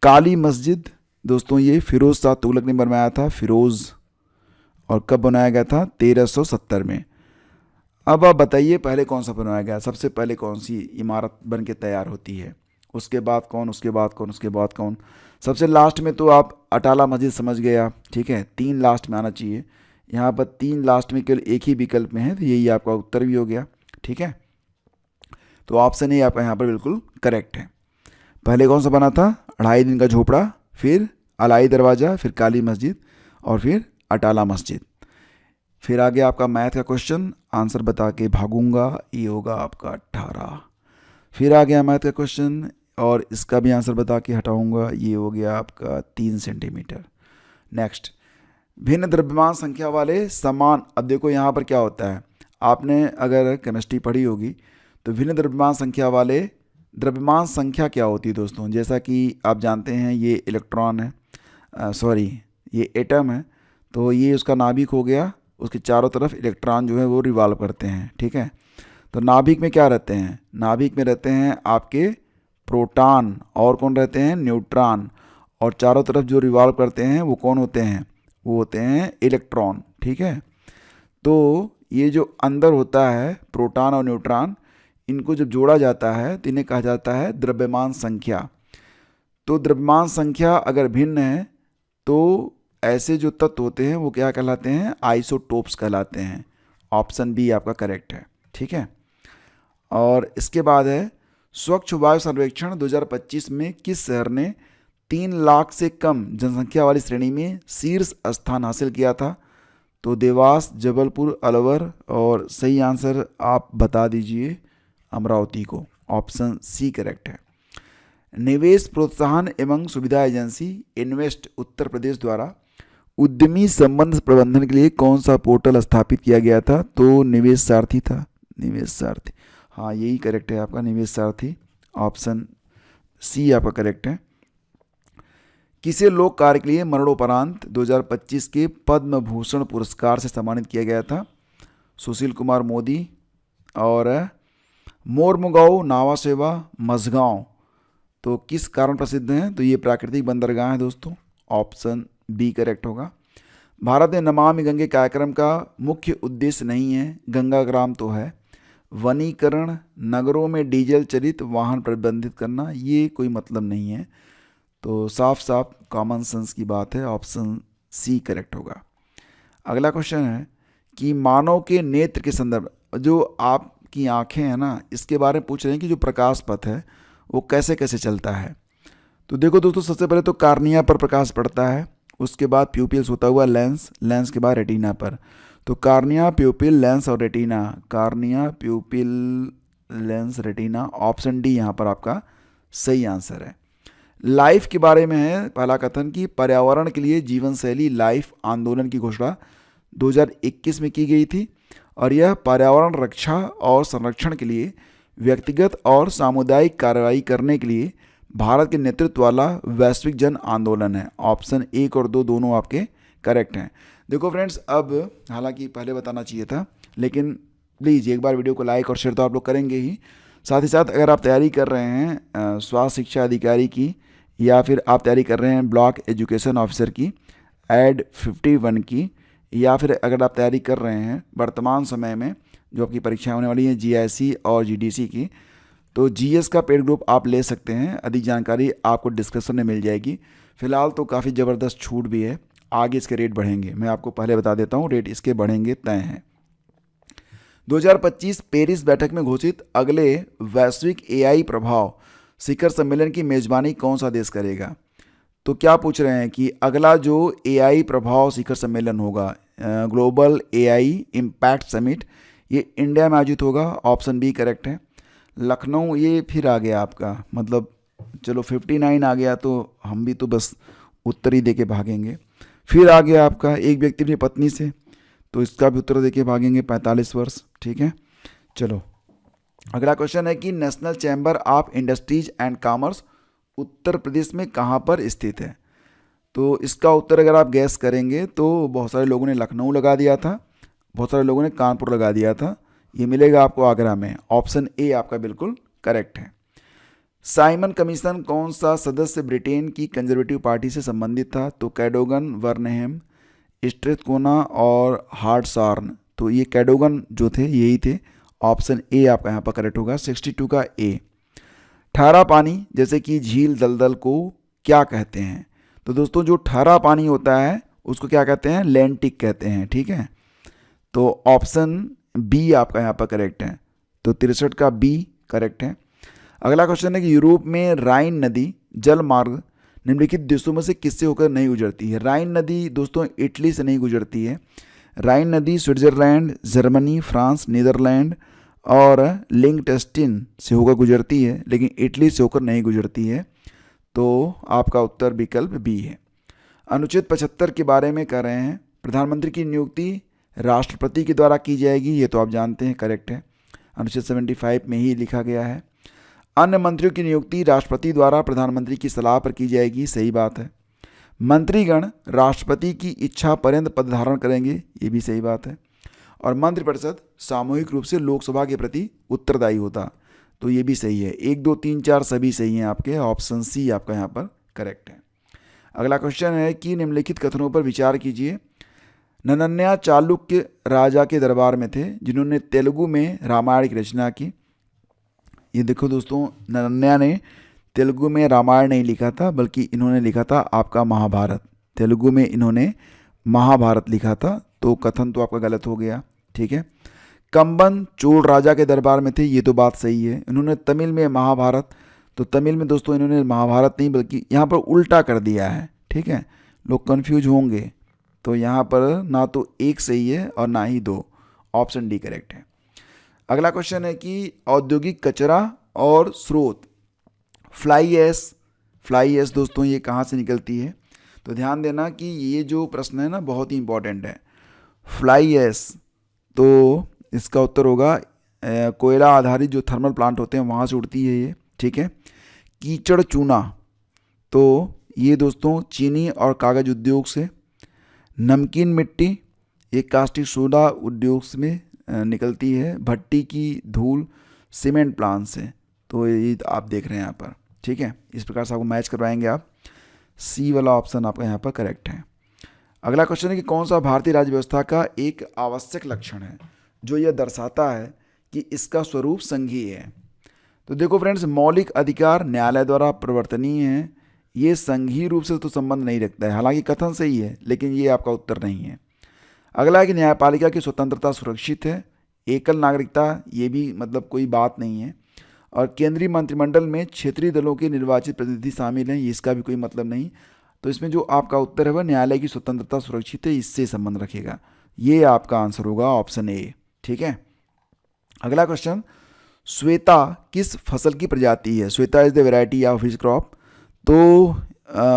काली मस्जिद दोस्तों ये फिरोज़ शाह तुगलक ने बनवाया था, फिरोज़। और कब बनाया गया था? 1370 में। अब आप बताइए पहले कौन सा बनवाया गया? सबसे पहले कौन सी इमारत बन के तैयार होती है? उसके बाद कौन, उसके बाद कौन, उसके बाद कौन? सबसे लास्ट में तो आप अटाला मस्जिद समझ गए आप। ठीक है। 3 लास्ट में आना चाहिए। यहाँ पर 3 लास्ट में केवल एक ही विकल्प में है, तो यही आपका उत्तर भी हो गया। ठीक है। तो ऑप्शन ए आपका यहाँ पर बिल्कुल करेक्ट है। पहले कौन सा बना था? 2.5 दिन का झोपड़ा, फिर अलाई दरवाज़ा, फिर काली मस्जिद और फिर अटाला मस्जिद। फिर आगे आपका मैथ का क्वेश्चन, आंसर बता के भागूंगा, ये होगा आपका 18। फिर आ गया मैथ का क्वेश्चन और इसका भी आंसर बता के हटाऊंगा, ये हो गया आपका 3 सेंटीमीटर। नेक्स्ट, भिन्न द्रव्यमान संख्या वाले समान। अब देखो यहाँ पर क्या होता है, आपने अगर केमिस्ट्री पढ़ी होगी तो भिन्न द्रव्यमान संख्या वाले द्रव्यमान संख्या क्या होती है दोस्तों, जैसा कि आप जानते हैं ये इलेक्ट्रॉन है, सॉरी ये एटम है, तो ये उसका नाभिक हो गया, उसके चारों तरफ इलेक्ट्रॉन जो है वो रिवॉल्व करते हैं, ठीक है। तो नाभिक में क्या रहते हैं, नाभिक में रहते हैं आपके प्रोटॉन, और कौन रहते हैं, न्यूट्रॉन, और चारों तरफ जो रिवॉल्व करते हैं वो कौन होते हैं, वो होते हैं इलेक्ट्रॉन, ठीक है। तो ये जो अंदर होता है प्रोटॉन और न्यूट्रॉन, इनको जब जोड़ा जाता है तो इन्हें कहा जाता है द्रव्यमान संख्या। तो द्रव्यमान संख्या अगर भिन्न है तो ऐसे जो तत्व होते हैं वो क्या कहलाते हैं, आइसोटोप्स कहलाते हैं। ऑप्शन बी आपका करेक्ट है, ठीक है। और इसके बाद है स्वच्छ वायु सर्वेक्षण 2025 में किस शहर ने 3 लाख से कम जनसंख्या वाली श्रेणी में शीर्ष स्थान हासिल किया था। तो देवास, जबलपुर, अलवर, और सही आंसर आप बता दीजिए अमरावती को। ऑप्शन सी करेक्ट है। निवेश प्रोत्साहन एवं सुविधा एजेंसी इन्वेस्ट उत्तर प्रदेश द्वारा उद्यमी संबंध प्रबंधन के लिए कौन सा पोर्टल स्थापित किया गया था। तो निवेश सारथी था, निवेश सारथी, हाँ यही करेक्ट है आपका, निवेश सारथी। ऑप्शन सी आपका करेक्ट है। किसे लोक कार्य के लिए मरणोपरांत 2025 के पद्म भूषण पुरस्कार से सम्मानित किया गया था। सुशील कुमार मोदी। और मोरमुगांव, नावासेवा, मझगांव तो किस कारण प्रसिद्ध हैं। तो ये प्राकृतिक बंदरगाह है दोस्तों। ऑप्शन बी करेक्ट होगा। भारत में नमामि गंगे कार्यक्रम का मुख्य उद्देश्य नहीं है, गंगा ग्राम तो है। वनीकरण, नगरों में डीजल चलित वाहन प्रतिबंधित करना, ये कोई मतलब नहीं है। तो साफ साफ कॉमन सेंस की बात है। ऑप्शन सी करेक्ट होगा। अगला क्वेश्चन है कि मानव के नेत्र के संदर्भ, जो आपकी आंखें हैं ना, इसके बारे में पूछ रहे हैं कि जो प्रकाश पथ है वो कैसे कैसे चलता है। तो देखो दोस्तों, सबसे पहले तो कार्निया पर प्रकाश पड़ता है, उसके बाद प्यूपिल्स होता हुआ लेंस, लेंस के बाद रेटिना पर। तो कार्निया, प्यूपिल, लेंस और retina, cornea, प्यूपिल, lens, retina. Option D यहाँ पर आपका सही आंसर है। लाइफ के बारे में है पहला कथन कि पर्यावरण के लिए जीवन शैली लाइफ आंदोलन की घोषणा 2021 में की गई थी, और यह पर्यावरण रक्षा और संरक्षण के लिए व्यक्तिगत और सामुदायिक कार्रवाई करने के लिए भारत के नेतृत्व वाला वैश्विक जन आंदोलन है। ऑप्शन 1 और 2 दोनों आपके करेक्ट हैं। देखो फ्रेंड्स, अब हालांकि पहले बताना चाहिए था, लेकिन प्लीज़ एक बार वीडियो को लाइक और शेयर तो आप लोग करेंगे ही। साथ ही साथ अगर आप तैयारी कर रहे हैं स्वास्थ्य शिक्षा अधिकारी की, या फिर आप तैयारी कर रहे हैं ब्लॉक एजुकेशन ऑफिसर की, एड 51 की, या फिर अगर आप तैयारी कर रहे हैं वर्तमान समय में जो आपकी परीक्षाएं होने वाली हैं जीआईसी और जीडीसी की, तो जीएस का पेड ग्रुप आप ले सकते हैं। अधिक जानकारी आपको डिस्क्रिप्शन में मिल जाएगी। फिलहाल तो काफ़ी ज़बरदस्त छूट भी है, आगे इसके रेट बढ़ेंगे। मैं आपको पहले बता देता हूँ, रेट इसके बढ़ेंगे तय हैं। 2025 पेरिस बैठक में घोषित अगले वैश्विक एआई प्रभाव शिखर सम्मेलन की मेजबानी कौन सा देश करेगा। तो क्या पूछ रहे हैं कि अगला जो एआई प्रभाव शिखर सम्मेलन होगा, ग्लोबल एआई इम्पैक्ट समिट, ये इंडिया में आयोजित होगा। ऑप्शन बी करेक्ट है। लखनऊ, ये फिर आ गया आपका, मतलब चलो 59 आ गया तो हम भी तो बस उत्तर ही दे के भागेंगे। फिर आ गया आपका एक व्यक्ति अपनी पत्नी से, तो इसका भी उत्तर दे के भागेंगे 45 वर्ष, ठीक है। चलो अगला क्वेश्चन है कि national chamber of industries and commerce Uttar Pradesh में कहाँ पर स्थित है। तो इसका उत्तर अगर आप गैस करेंगे तो बहुत सारे लोगों ने लखनऊ लगा दिया था, बहुत सारे लोगों ने कानपुर लगा दिया था। ये मिलेगा आपको आगरा में। ऑप्शन ए आपका बिल्कुल करेक्ट है। साइमन कमीशन कौन सा सदस्य ब्रिटेन की कंजर्वेटिव पार्टी से संबंधित था। तो कैडोगन, वर्नहेम, स्ट्रेथकोना और हार्टसार्न। तो ये कैडोगन जो थे यही थे। ऑप्शन ए आपका यहाँ पर करेक्ट होगा, 62 का ए। ठहरा पानी जैसे कि झील, दलदल को क्या कहते हैं। तो दोस्तों जो ठहरा पानी होता है उसको क्या कहते हैं, लैंटिक कहते हैं, ठीक है। तो ऑप्शन बी आपका यहाँ पर करेक्ट है। तो 63 का बी करेक्ट है। अगला क्वेश्चन है कि यूरोप में राइन नदी जल मार्ग निम्नलिखित देशों में से किससे होकर नहीं गुजरती है। राइन नदी दोस्तों इटली से नहीं गुजरती है। राइन नदी स्विट्जरलैंड, जर्मनी, फ्रांस, नीदरलैंड और लिंकटेस्टिन से होकर गुजरती है, लेकिन इटली से होकर नहीं गुजरती है। तो आपका उत्तर विकल्प बी है। अनुच्छेद 75 के बारे में कह रहे हैं, प्रधानमंत्री की नियुक्ति राष्ट्रपति के द्वारा की जाएगी, ये तो आप जानते हैं, करेक्ट है, अनुच्छेद 75 में ही लिखा गया है। अन्य मंत्रियों की नियुक्ति राष्ट्रपति द्वारा प्रधानमंत्री की सलाह पर की जाएगी, सही बात है। मंत्रीगण राष्ट्रपति की इच्छा पर्यंत पद धारण करेंगे, ये भी सही बात है। और मंत्रिपरिषद सामूहिक रूप से लोकसभा के प्रति उत्तरदायी होता, तो ये भी सही है। 1, 2, 3, 4 सभी सही हैं आपके, ऑप्शन सी आपका यहाँ पर करेक्ट है। अगला क्वेश्चन है कि निम्नलिखित कथनों पर विचार कीजिए। नन्नया चालुक्य राजा के दरबार में थे जिन्होंने तेलुगु में रामायण की रचना की। ये देखो दोस्तों, नन्नया ने तेलुगु में रामायण नहीं लिखा था, बल्कि इन्होंने लिखा था आपका महाभारत। तेलुगु में इन्होंने महाभारत लिखा था, तो कथन तो आपका गलत हो गया, ठीक है। कंबन चोल राजा के दरबार में थे, ये तो बात सही है। इन्होंने तमिल में महाभारत, तो तमिल में दोस्तों इन्होंने महाभारत नहीं बल्कि यहाँ पर उल्टा कर दिया है, ठीक है, लोग कंफ्यूज होंगे। तो यहाँ पर ना तो एक सही है और ना ही दो, ऑप्शन डी करेक्ट है। अगला क्वेश्चन है कि औद्योगिक कचरा और स्रोत फ्लाई ऐश दोस्तों ये कहाँ से निकलती है? तो ध्यान देना कि ये जो प्रश्न है ना बहुत ही इंपॉर्टेंट है। फ्लाई ऐश, तो इसका उत्तर होगा कोयला आधारित जो थर्मल प्लांट होते हैं वहाँ से उड़ती है ये, ठीक है। कीचड़ चूना, तो ये दोस्तों चीनी और कागज़ उद्योग से। नमकीन मिट्टी ये कास्टिक सोडा उद्योग में निकलती है। भट्टी की धूल सीमेंट प्लांट से, तो ये आप देख रहे हैं यहाँ पर, ठीक है। इस प्रकार से आपको मैच करवाएंगे आप, सी वाला ऑप्शन आपका यहाँ पर करेक्ट है। अगला क्वेश्चन है कि कौन सा भारतीय राज्य व्यवस्था का एक आवश्यक लक्षण है जो यह दर्शाता है कि इसका स्वरूप संघीय है? तो देखो फ्रेंड्स, मौलिक अधिकार न्यायालय द्वारा प्रवर्तनीय है, ये संघीय रूप से तो संबंध नहीं रखता है, हालांकि कथन सही है लेकिन ये आपका उत्तर नहीं है। अगला है कि न्यायपालिका की स्वतंत्रता सुरक्षित है। एकल नागरिकता, ये भी मतलब कोई बात नहीं है। और केंद्रीय मंत्रिमंडल में क्षेत्रीय दलों के निर्वाचित प्रतिनिधि शामिल हैं, इसका भी कोई मतलब नहीं। तो इसमें जो आपका उत्तर है वह न्यायालय की स्वतंत्रता सुरक्षित है, इससे संबंध रखेगा। ये आपका आंसर होगा ऑप्शन ए, ठीक है। अगला क्वेश्चन, श्वेता किस फसल की प्रजाति है? Shweta is the variety of his crop. तो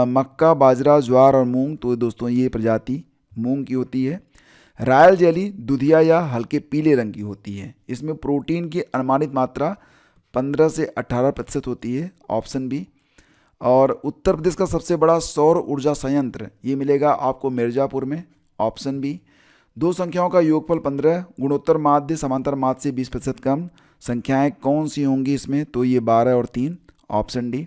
मक्का, बाजरा, ज्वार और मूंग, तो दोस्तों ये प्रजाति मूंग की होती है। रॉयल जेली दूधिया या हल्के पीले रंग की होती है। इसमें प्रोटीन की अनुमानित मात्रा 15 से 18% होती है, ऑप्शन बी। और उत्तर प्रदेश का सबसे बड़ा सौर ऊर्जा संयंत्र ये मिलेगा आपको मिर्ज़ापुर में, ऑप्शन बी। दो संख्याओं का योगफल 15, गुणोत्तर माध्य समांतर माध्य से 20% कम, संख्याएं कौन सी होंगी इसमें? तो ये 12 और 3, ऑप्शन डी।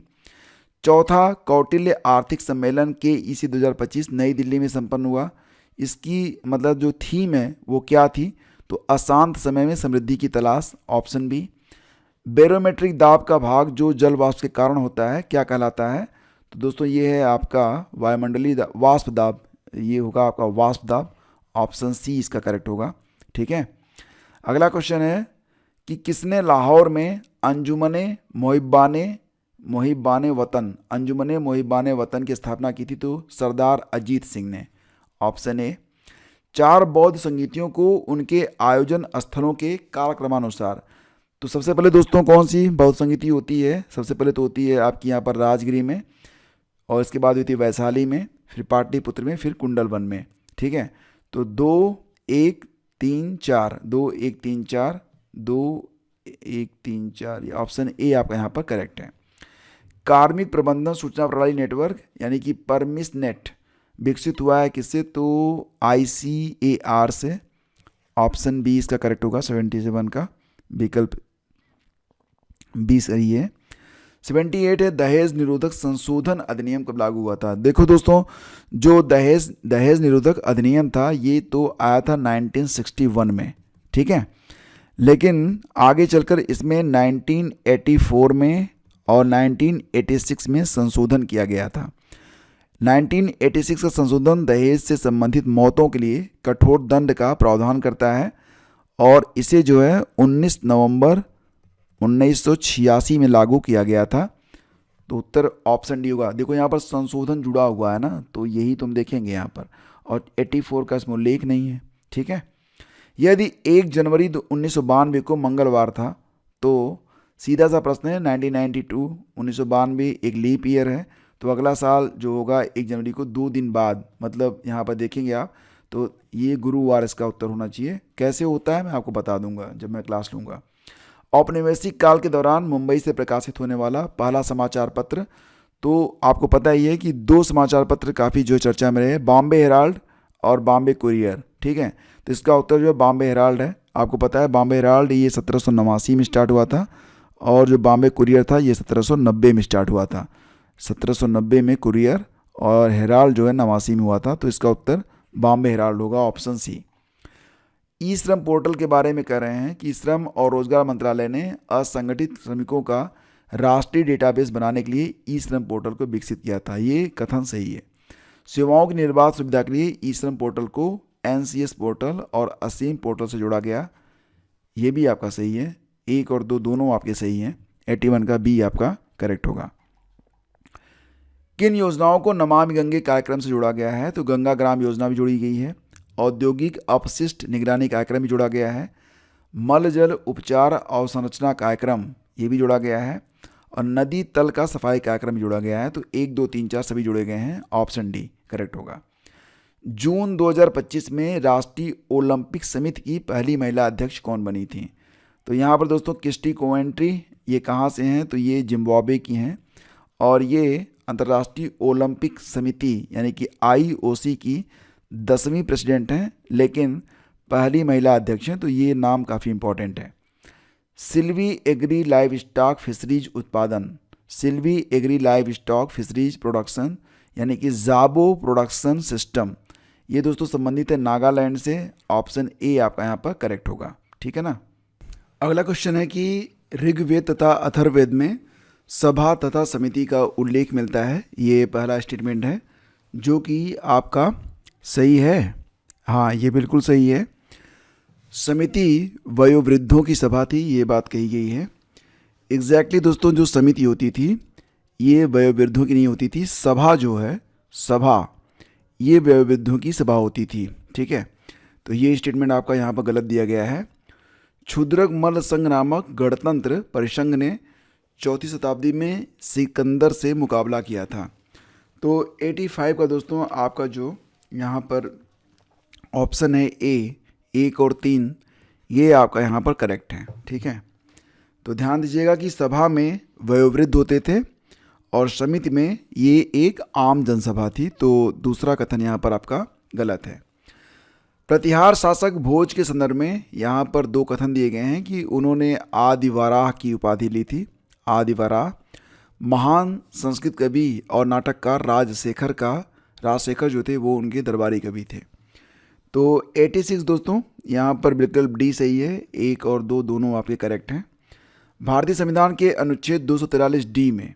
चौथा, कौटिल्य आर्थिक सम्मेलन KEC 2025 नई दिल्ली में संपन्न हुआ। इसकी मतलब जो थीम है वो क्या थी? तो अशांत समय में समृद्धि की तलाश, ऑप्शन बी। बैरोमेट्रिक दाब का भाग जो जल वाष्प के कारण होता है क्या कहलाता है? तो दोस्तों ये है आपका वायुमंडलीय वाष्प दाब, ये होगा आपका वाष्प दाब, ऑप्शन सी इसका करेक्ट होगा, ठीक है। अगला क्वेश्चन है कि किसने लाहौर में अंजुमने मोहिब्बान वतन की स्थापना की थी? तो सरदार अजीत सिंह ने, ऑप्शन ए। 4 बौद्ध संगीतियों को उनके आयोजन स्थलों के कालक्रमानुसार, तो सबसे पहले दोस्तों कौन सी बौद्ध संगीति होती है? सबसे पहले तो होती है आपकी यहाँ पर राजगिरी में, और इसके बाद होती है वैशाली में, फिर पाटलिपुत्र में, फिर कुंडलवन में, ठीक है। तो 2, 1, 3, 4, 2, 1, 3, 4, 2, 1, 3, 4, ये ऑप्शन ए आपका यहाँ पर करेक्ट है। कार्मिक प्रबंधन सूचना प्रणाली नेटवर्क यानी कि परमिस नेट विकसित हुआ है किससे? तो ICAR से, ऑप्शन बी इसका करेक्ट होगा, 77 का विकल्प बी सही है। 78 है, दहेज निरोधक संशोधन अधिनियम कब लागू हुआ था? देखो दोस्तों, जो दहेज निरोधक अधिनियम था ये तो आया था 1961 में, ठीक है। लेकिन आगे चलकर इसमें 1984 में और 1986 में संशोधन किया गया था। 1986 का संशोधन दहेज से संबंधित मौतों के लिए कठोर दंड का प्रावधान करता है, और इसे जो है 19 नवंबर 1986 में लागू किया गया था। तो उत्तर ऑप्शन डी होगा। देखो यहाँ पर संशोधन जुड़ा हुआ है ना, तो यही तुम देखेंगे यहाँ पर, और 84 का इसमें उल्लेख नहीं है, ठीक है। यदि 1 जनवरी 1992 को मंगलवार था तो सीधा सा प्रश्न है, 1992 एक लीप ईयर है, तो अगला साल जो होगा 1 जनवरी को 2 दिन बाद, मतलब यहाँ पर देखेंगे आप तो ये गुरुवार इसका उत्तर होना चाहिए। कैसे होता है मैं आपको बता दूंगा जब मैं क्लास लूँगा। औपनिवेशिक काल के दौरान मुंबई से प्रकाशित होने वाला पहला समाचार पत्र, तो आपको पता ही है कि दो समाचार पत्र काफ़ी जो चर्चा में रहे, बॉम्बे हेराल्ड और बॉम्बे कुरियर। ठीक है, तो इसका उत्तर जो है बॉम्बे हेराल्ड है। आपको पता है बॉम्बे हेराल्ड ये 1789 में स्टार्ट हुआ था और जो बॉम्बे कुरियर था ये 1790 में स्टार्ट हुआ था। 1790 में कुरियर और हेराल्ड जो है 89 में हुआ था। तो इसका उत्तर बॉम्बे हेराल्ड होगा, ऑप्शन सी। ई श्रम पोर्टल के बारे में कह रहे हैं कि श्रम और रोजगार मंत्रालय ने असंगठित श्रमिकों का राष्ट्रीय डेटाबेस बनाने के लिए ई श्रम पोर्टल को विकसित किया था। ये कथन सही है। सेवाओं की निर्बाध सुविधा के लिए ई श्रम पोर्टल को एनसीएस पोर्टल और असीम पोर्टल से जोड़ा गया। ये भी आपका सही है। 1 और 2 दोनों आपके सही हैं। 81 का बी आपका करेक्ट होगा। किन योजनाओं को नमामि गंगे कार्यक्रम से जोड़ा गया है? तो गंगा ग्राम योजना भी जोड़ी गई है। औद्योगिक अपशिष्ट निगरानी कार्यक्रम भी जोड़ा गया है। मल जल उपचार अवसंरचना कार्यक्रम ये भी जोड़ा गया है और नदी तल का सफाई कार्यक्रम भी जोड़ा गया है। तो 1, 2, 3, 4 सभी जोड़े गए हैं। ऑप्शन डी करेक्ट होगा। जून 2025 में राष्ट्रीय ओलंपिक समिति की पहली महिला अध्यक्ष कौन बनी थी? तो यहाँ पर दोस्तों क्रिस्टी कोवेंट्री, ये कहाँ से हैं? तो ये जिम्बाब्वे की हैं और ये अंतर्राष्ट्रीय ओलंपिक समिति यानी कि IOC की 10वीं प्रेसिडेंट हैं, लेकिन पहली महिला अध्यक्ष हैं। तो ये नाम काफ़ी इंपॉर्टेंट है। Silvi agri livestock fisheries उत्पादन, silvi agri livestock fisheries production यानी कि जाबो प्रोडक्शन सिस्टम, ये दोस्तों संबंधित है नागालैंड से। ऑप्शन ए आपका यहाँ पर करेक्ट होगा। ठीक है ना। अगला क्वेश्चन है कि ऋग्वेद तथा अथर्ववेद में सभा तथा समिति का उल्लेख मिलता है। ये पहला स्टेटमेंट है जो कि आपका सही है। हाँ, ये बिल्कुल सही है। समिति वयोवृद्धों की सभा थी, ये बात कही गई है। एग्जैक्टली दोस्तों जो समिति होती थी ये वयोवृद्धों की नहीं होती थी। सभा जो है, सभा ये वयोवृद्धों की सभा होती थी। ठीक है, तो ये स्टेटमेंट आपका यहाँ पर गलत दिया गया है। क्षुद्रक मल्ल संघ नामक गणतंत्र परिसंघ ने 4वीं शताब्दी में सिकंदर से मुकाबला किया था। तो 85 का दोस्तों आपका जो यहाँ पर ऑप्शन है ए, 1 और 3, ये आपका यहाँ पर करेक्ट है। ठीक है, तो ध्यान दीजिएगा कि सभा में वयोवृद्ध होते थे और समिति में ये एक आम जनसभा थी। तो दूसरा कथन यहाँ पर आपका गलत है। प्रतिहार शासक भोज के संदर्भ में यहाँ पर 2 कथन दिए गए हैं कि उन्होंने आदिवराह की उपाधि ली थी। आदिवराह महान संस्कृत कवि और नाटककार राजशेखर जो थे वो उनके दरबारी कवि थे। तो 86 दोस्तों यहाँ पर बिल्कुल डी सही है। 1 और 2 दोनों आपके करेक्ट हैं। भारतीय संविधान के अनुच्छेद 243 डी में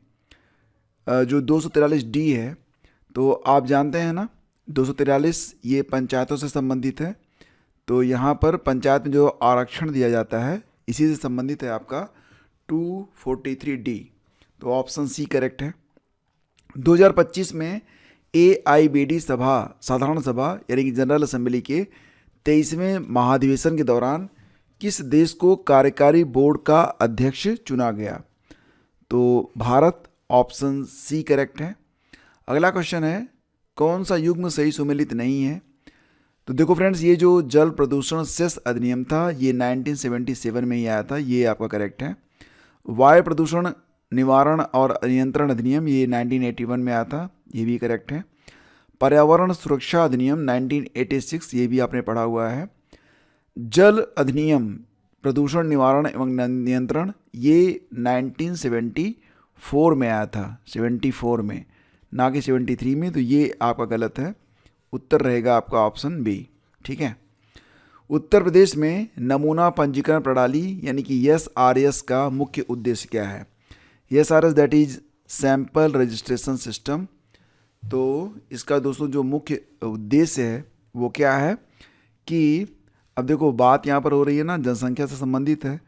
जो 243 डी है, तो आप जानते हैं ना 243 ये पंचायतों से संबंधित है। तो यहाँ पर पंचायत में जो आरक्षण दिया जाता है इसी से संबंधित है आपका 243 डी। तो ऑप्शन सी करेक्ट है। 2025 में AIBD सभा साधारण सभा यानी कि जनरल असेंबली के 23वें महाधिवेशन के दौरान किस देश को कार्यकारी बोर्ड का अध्यक्ष चुना गया? तो भारत, ऑप्शन सी करेक्ट है। अगला क्वेश्चन है कौन सा युग्म सही सुमेलित नहीं है? तो देखो फ्रेंड्स, ये जो जल प्रदूषण सेस अधिनियम था ये 1977 में ही आया था, ये आपका करेक्ट है। वायु प्रदूषण निवारण और नियंत्रण अधिनियम ये 1981 में आया था, ये भी करेक्ट है। पर्यावरण सुरक्षा अधिनियम 1986 ये भी आपने पढ़ा हुआ है। जल अधिनियम प्रदूषण निवारण एवं नियंत्रण ये 1974 में आया था, 74 में, ना कि 73 में। तो ये आपका गलत है। उत्तर रहेगा आपका ऑप्शन बी। ठीक है। उत्तर प्रदेश में नमूना पंजीकरण प्रणाली यानी कि SRS का मुख्य उद्देश्य क्या है? SRS that is sample registration system. तो इसका दोस्तों जो मुख्य उद्देश्य है वो क्या है कि अब देखो बात यहाँ पर हो रही है ना, जनसंख्या से संबंधित है।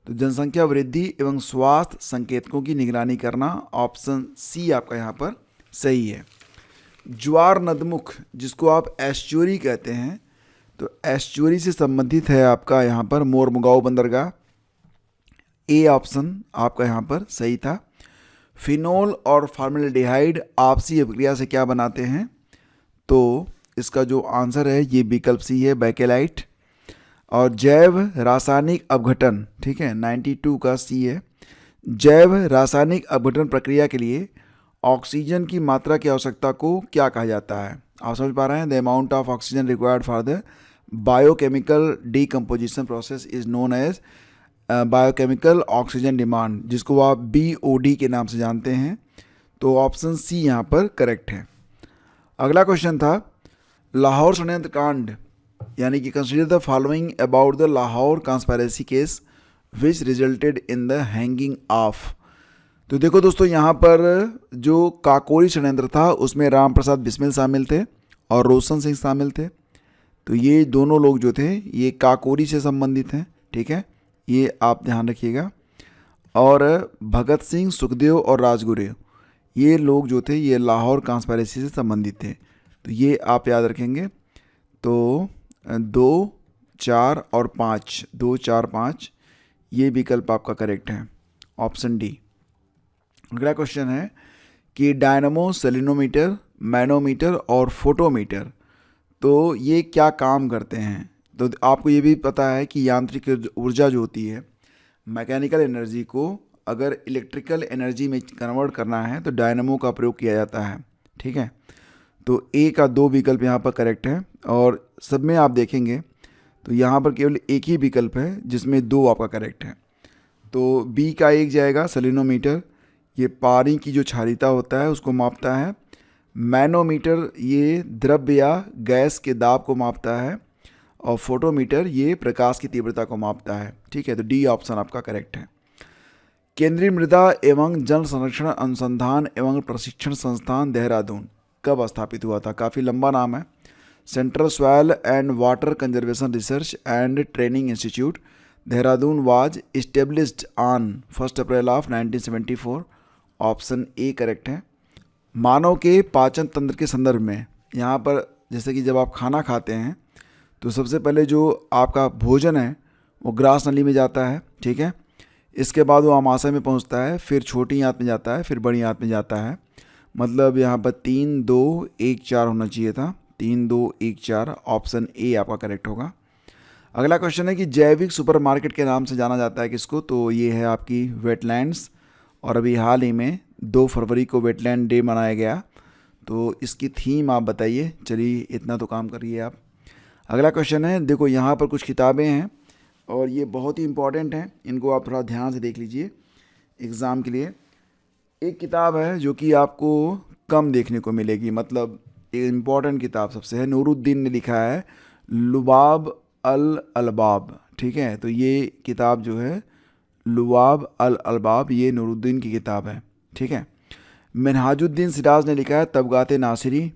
तो जनसंख्या वृद्धि एवं स्वास्थ्य संकेतकों की निगरानी करना, ऑप्शन सी आपका यहाँ पर सही है। ज्वार नदमुख जिसको आप एस्चुरी कहते हैं, तो एस्चुरी से संबंधित है आपका यहाँ पर मोरमुगांव बंदरगाह। ए ऑप्शन आपका यहाँ पर सही था। फिनोल और फॉर्मेल्डिहाइड आपसी अभिक्रिया से क्या बनाते हैं? तो इसका जो आंसर है ये विकल्प सी है, बैकेलाइट। और जैव रासायनिक अपघटन, ठीक है, 92 का सी है। जैव रासायनिक अपघटन प्रक्रिया के लिए ऑक्सीजन की मात्रा की आवश्यकता को क्या कहा जाता है? आप समझ पा रहे हैं? The amount of oxygen required for the biochemical decomposition process is known as biochemical oxygen demand, जिसको आप BOD के नाम से जानते हैं। तो ऑप्शन सी यहाँ पर करेक्ट है। अगला क्वेश्चन था लाहौर षड्यंत्र कांड, यानी कि consider the following about the Lahore conspiracy case which resulted in the hanging of. तो देखो दोस्तों, यहाँ पर जो काकोरी षड्यंत्र था उसमें राम प्रसाद बिस्मिल शामिल थे और रोशन सिंह शामिल थे। तो ये दोनों लोग जो थे ये काकोरी से संबंधित हैं, ठीक है, ये आप ध्यान रखिएगा। और भगत सिंह, सुखदेव और राजगुरु, ये लोग जो थे ये लाहौर कॉन्स्पिरेसी से संबंधित थे। तो ये आप याद रखेंगे। तो 2, 4 और 5, 2, 4, 5 ये विकल्प आपका करेक्ट है, ऑप्शन डी। अगला क्वेश्चन है कि डायनामो, सेलिनोमीटर, मैनोमीटर और फोटोमीटर, तो ये क्या काम करते हैं? तो आपको ये भी पता है कि यांत्रिक ऊर्जा जो होती है, मैकेनिकल एनर्जी को अगर इलेक्ट्रिकल एनर्जी में कन्वर्ट करना है तो डायनामो का प्रयोग किया जाता है, ठीक है। तो ए का 2 विकल्प यहाँ पर करेक्ट है। और सब में आप देखेंगे तो यहाँ पर केवल एक ही विकल्प है जिसमें 2 आपका करेक्ट है। तो बी का 1 जाएगा, सेलिनोमीटर, ये पानी की जो क्षारीयता होता है उसको मापता है। मैनोमीटर ये द्रव्य या गैस के दाब को मापता है। और फोटोमीटर ये प्रकाश की तीव्रता को मापता है, ठीक है। तो डी ऑप्शन आपका करेक्ट है। केंद्रीय मृदा एवं जल संरक्षण अनुसंधान एवं प्रशिक्षण संस्थान देहरादून कब स्थापित हुआ था? काफ़ी लंबा नाम है। Central soil and water conservation research and training institute Dehradun was established on 1 April of 1974, option A correct है। मानव के पाचन तंत्र के संदर्भ में यहाँ पर जैसे कि जब आप खाना खाते हैं तो सबसे पहले जो आपका भोजन है वो ग्रास नली में जाता है, ठीक है। इसके बाद वो आमाशय में पहुंचता है, फिर छोटी आंत में जाता है, फिर बड़ी आंत में जाता है। मतलब यहाँ पर 3, 2, 1, 4 होना चाहिए था। 3, 2, 1, 4 ऑप्शन ए आपका करेक्ट होगा। अगला क्वेश्चन है कि जैविक सुपरमार्केट के नाम से जाना जाता है किसको? तो ये है आपकी वेटलैंड्स। और अभी हाल ही में 2 फरवरी को वेटलैंड डे मनाया गया। तो इसकी थीम आप बताइए। चलिए इतना तो काम करिए आप। अगला क्वेश्चन है, देखो यहाँ पर कुछ किताबें हैं और ये बहुत ही इंपॉर्टेंट हैं, इनको आप थोड़ा ध्यान से देख लीजिए एग्ज़ाम के लिए। एक किताब है जो कि आपको कम देखने को मिलेगी, मतलब एक इम्पॉर्टेंट किताब सबसे है, नूरुद्दीन ने लिखा है लुबाब अल अलबाब, ठीक है। तो ये किताब जो है लुबाब अल अलबाब, ये नूरुद्दीन की किताब है, ठीक है। मिनहाजुद्दीन सिराज ने लिखा है तबगाते नासिरी,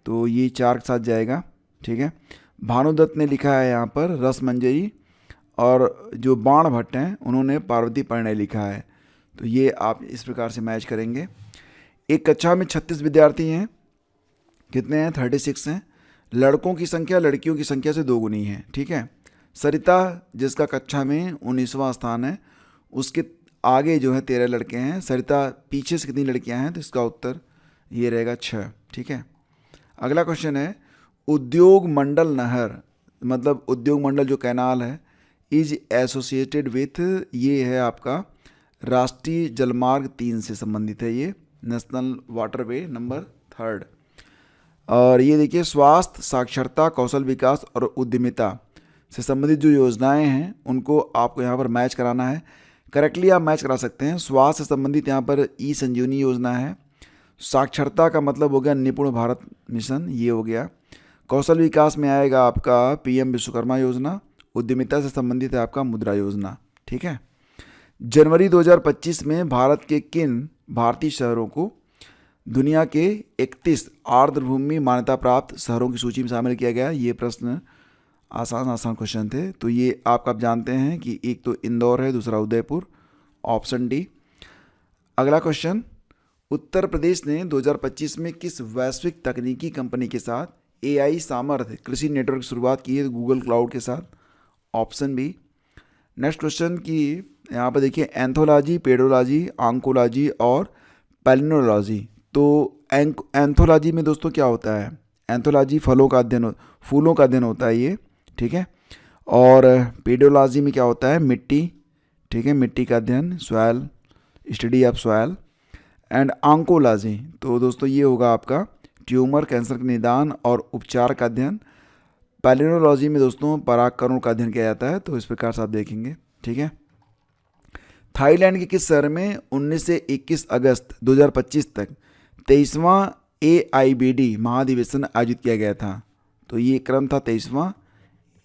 तो ये 4 के साथ जाएगा, ठीक है। भानुदत्त ने लिखा है यहाँ पर रस मंजरी, और जो बाण भट्ट हैं उन्होंने पार्वती परिणय लिखा है। तो ये आप इस प्रकार से मैच करेंगे। एक कक्षा में 36 विद्यार्थी हैं, कितने हैं? 36 हैं। लड़कों की संख्या लड़कियों की संख्या से 2 गुनी है, ठीक है। सरिता जिसका कक्षा में 19वां स्थान है, उसके आगे जो है 13 लड़के हैं। सरिता पीछे से कितनी लड़कियां हैं? तो इसका उत्तर ये रहेगा 6, ठीक है। अगला क्वेश्चन है उद्योग मंडल नहर, मतलब उद्योग मंडल जो कैनाल है, इज एसोसिएटेड विथ, ये है आपका राष्ट्रीय जलमार्ग 3 से संबंधित है, ये नेशनल वाटरवे नंबर 3। और ये देखिए स्वास्थ्य, साक्षरता, कौशल विकास और उद्यमिता से संबंधित जो योजनाएं हैं उनको आपको यहाँ पर मैच कराना है। करेक्टली आप मैच करा सकते हैं। स्वास्थ्य से संबंधित यहाँ पर ई संजीवनी योजना है। साक्षरता का मतलब हो गया निपुण भारत मिशन, ये हो गया। कौशल विकास में आएगा आपका PM विश्वकर्मा योजना। उद्यमिता से संबंधित है आपका मुद्रा योजना, ठीक है। जनवरी 2025 में भारत के किन भारतीय शहरों को दुनिया के 31 आर्द्रभूमि मान्यता प्राप्त शहरों की सूची में शामिल किया गया? ये प्रश्न आसान क्वेश्चन थे। तो ये आप जानते हैं कि एक तो इंदौर है, दूसरा उदयपुर, ऑप्शन डी। अगला क्वेश्चन, उत्तर प्रदेश ने 2025 में किस वैश्विक तकनीकी कंपनी के साथ AI सामर्थ्य कृषि नेटवर्क की शुरुआत की है? गूगल क्लाउड के साथ, ऑप्शन बी। नेक्स्ट क्वेश्चन की यहाँ पर देखिए एंथोलॉजी, पेडोलॉजी, ऑन्कोलॉजी और पैलिनोलॉजी। तो एंथोलॉजी में दोस्तों क्या होता है? एंथोलॉजी फलों का अध्ययन, फूलों का अध्ययन होता है ये, ठीक है। और पेडोलॉजी में क्या होता है, मिट्टी, ठीक है, मिट्टी का अध्ययन, soil, study of soil. And oncology, तो दोस्तों ये होगा आपका ट्यूमर, कैंसर के निदान और उपचार का अध्ययन। पैलिनोलॉजी में दोस्तों परागकणों का अध्ययन किया जाता है, तो इस प्रकार से आप देखेंगे, ठीक है। थाईलैंड के किस शहर में 19 से 21 अगस्त 2025 तक 23वां AIBD महाधिवेशन आयोजित किया गया था? तो ये क्रम था 23वां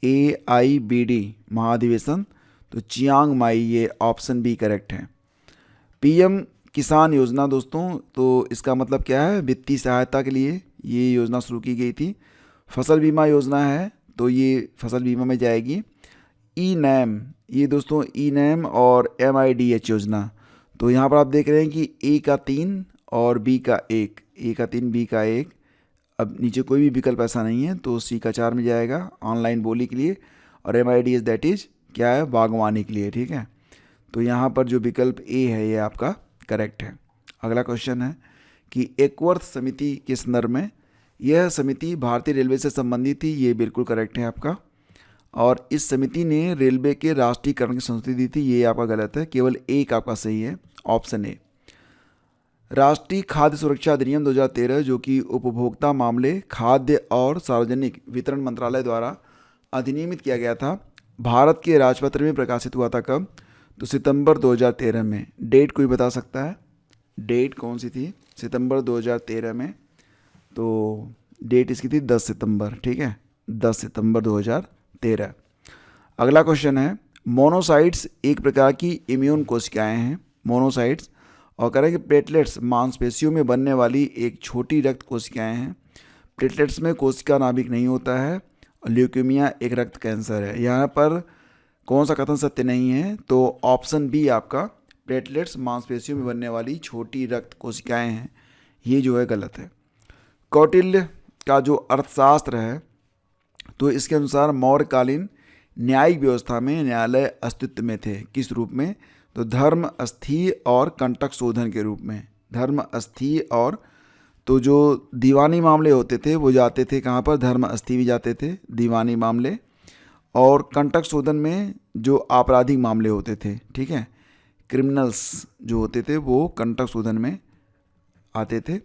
AIBD महाधिवेशन, तो चियांग माई, ये ऑप्शन बी करेक्ट है। PM किसान योजना दोस्तों, तो इसका मतलब क्या है, वित्तीय सहायता के लिए ये योजना शुरू की गई थी। फसल बीमा योजना है, तो ये फसल बीमा में जाएगी। E-NAM, ये दोस्तों E-NAM और MIDH योजना, तो यहाँ पर आप देख रहे हैं कि A का 3 और B का 1, A का 3 B का 1, अब नीचे कोई भी विकल्प ऐसा नहीं है, तो C का 4 में जाएगा ऑनलाइन बोली के लिए, और MIDH दैट इज क्या है, बागवानी के लिए, ठीक है। तो यहाँ पर जो विकल्प A है ये आपका करेक्ट है। अगला क्वेश्चन है कि एकवर्थ समिति के संदर्भ में, यह समिति भारतीय रेलवे से संबंधित थी, ये बिल्कुल करेक्ट है आपका। और इस समिति ने रेलवे के राष्ट्रीयकरण की संस्तुति दी थी, ये आपका गलत है, केवल एक आपका सही है, ऑप्शन ए। राष्ट्रीय खाद्य सुरक्षा अधिनियम 2013, जो कि उपभोक्ता मामले, खाद्य और सार्वजनिक वितरण मंत्रालय द्वारा अधिनियमित किया गया था, भारत के राजपत्र में प्रकाशित हुआ था कब? तो सितंबर 2013 में। डेट कोई बता सकता है, डेट कौन सी थी सितंबर 2013 में? तो डेट इसकी थी 10 सितंबर, ठीक है, 10 सितंबर 2013। अगला क्वेश्चन है, मोनोसाइट्स एक प्रकार की इम्यून कोशिकाएं हैं, मोनोसाइट्स, और कह रहे हैं कि प्लेटलेट्स मांसपेशियों में बनने वाली एक छोटी रक्त कोशिकाएं हैं। प्लेटलेट्स में कोशिका नाभिक नहीं होता है, और ल्यूकेमिया एक रक्त कैंसर है। यहाँ पर कौन सा कथन सत्य नहीं है? तो ऑप्शन बी आपका, प्लेटलेट्स मांसपेशियों में बनने वाली छोटी रक्त कोशिकाएं हैं, ये जो है गलत है। कौटिल्य का जो अर्थशास्त्र है, तो इसके अनुसार मौर्यकालीन न्यायिक व्यवस्था में न्यायालय अस्तित्व में थे, किस रूप में? तो धर्म, अस्थि और कंटक शोधन के रूप में। धर्म, अस्थि और, तो जो दीवानी मामले होते थे वो जाते थे कहाँ पर? धर्म, अस्थि भी जाते थे दीवानी मामले, और कंटक शोधन में जो आपराधिक मामले होते थे, ठीक है, क्रिमिनल्स जो होते थे वो कंटक शोधन में आते थे।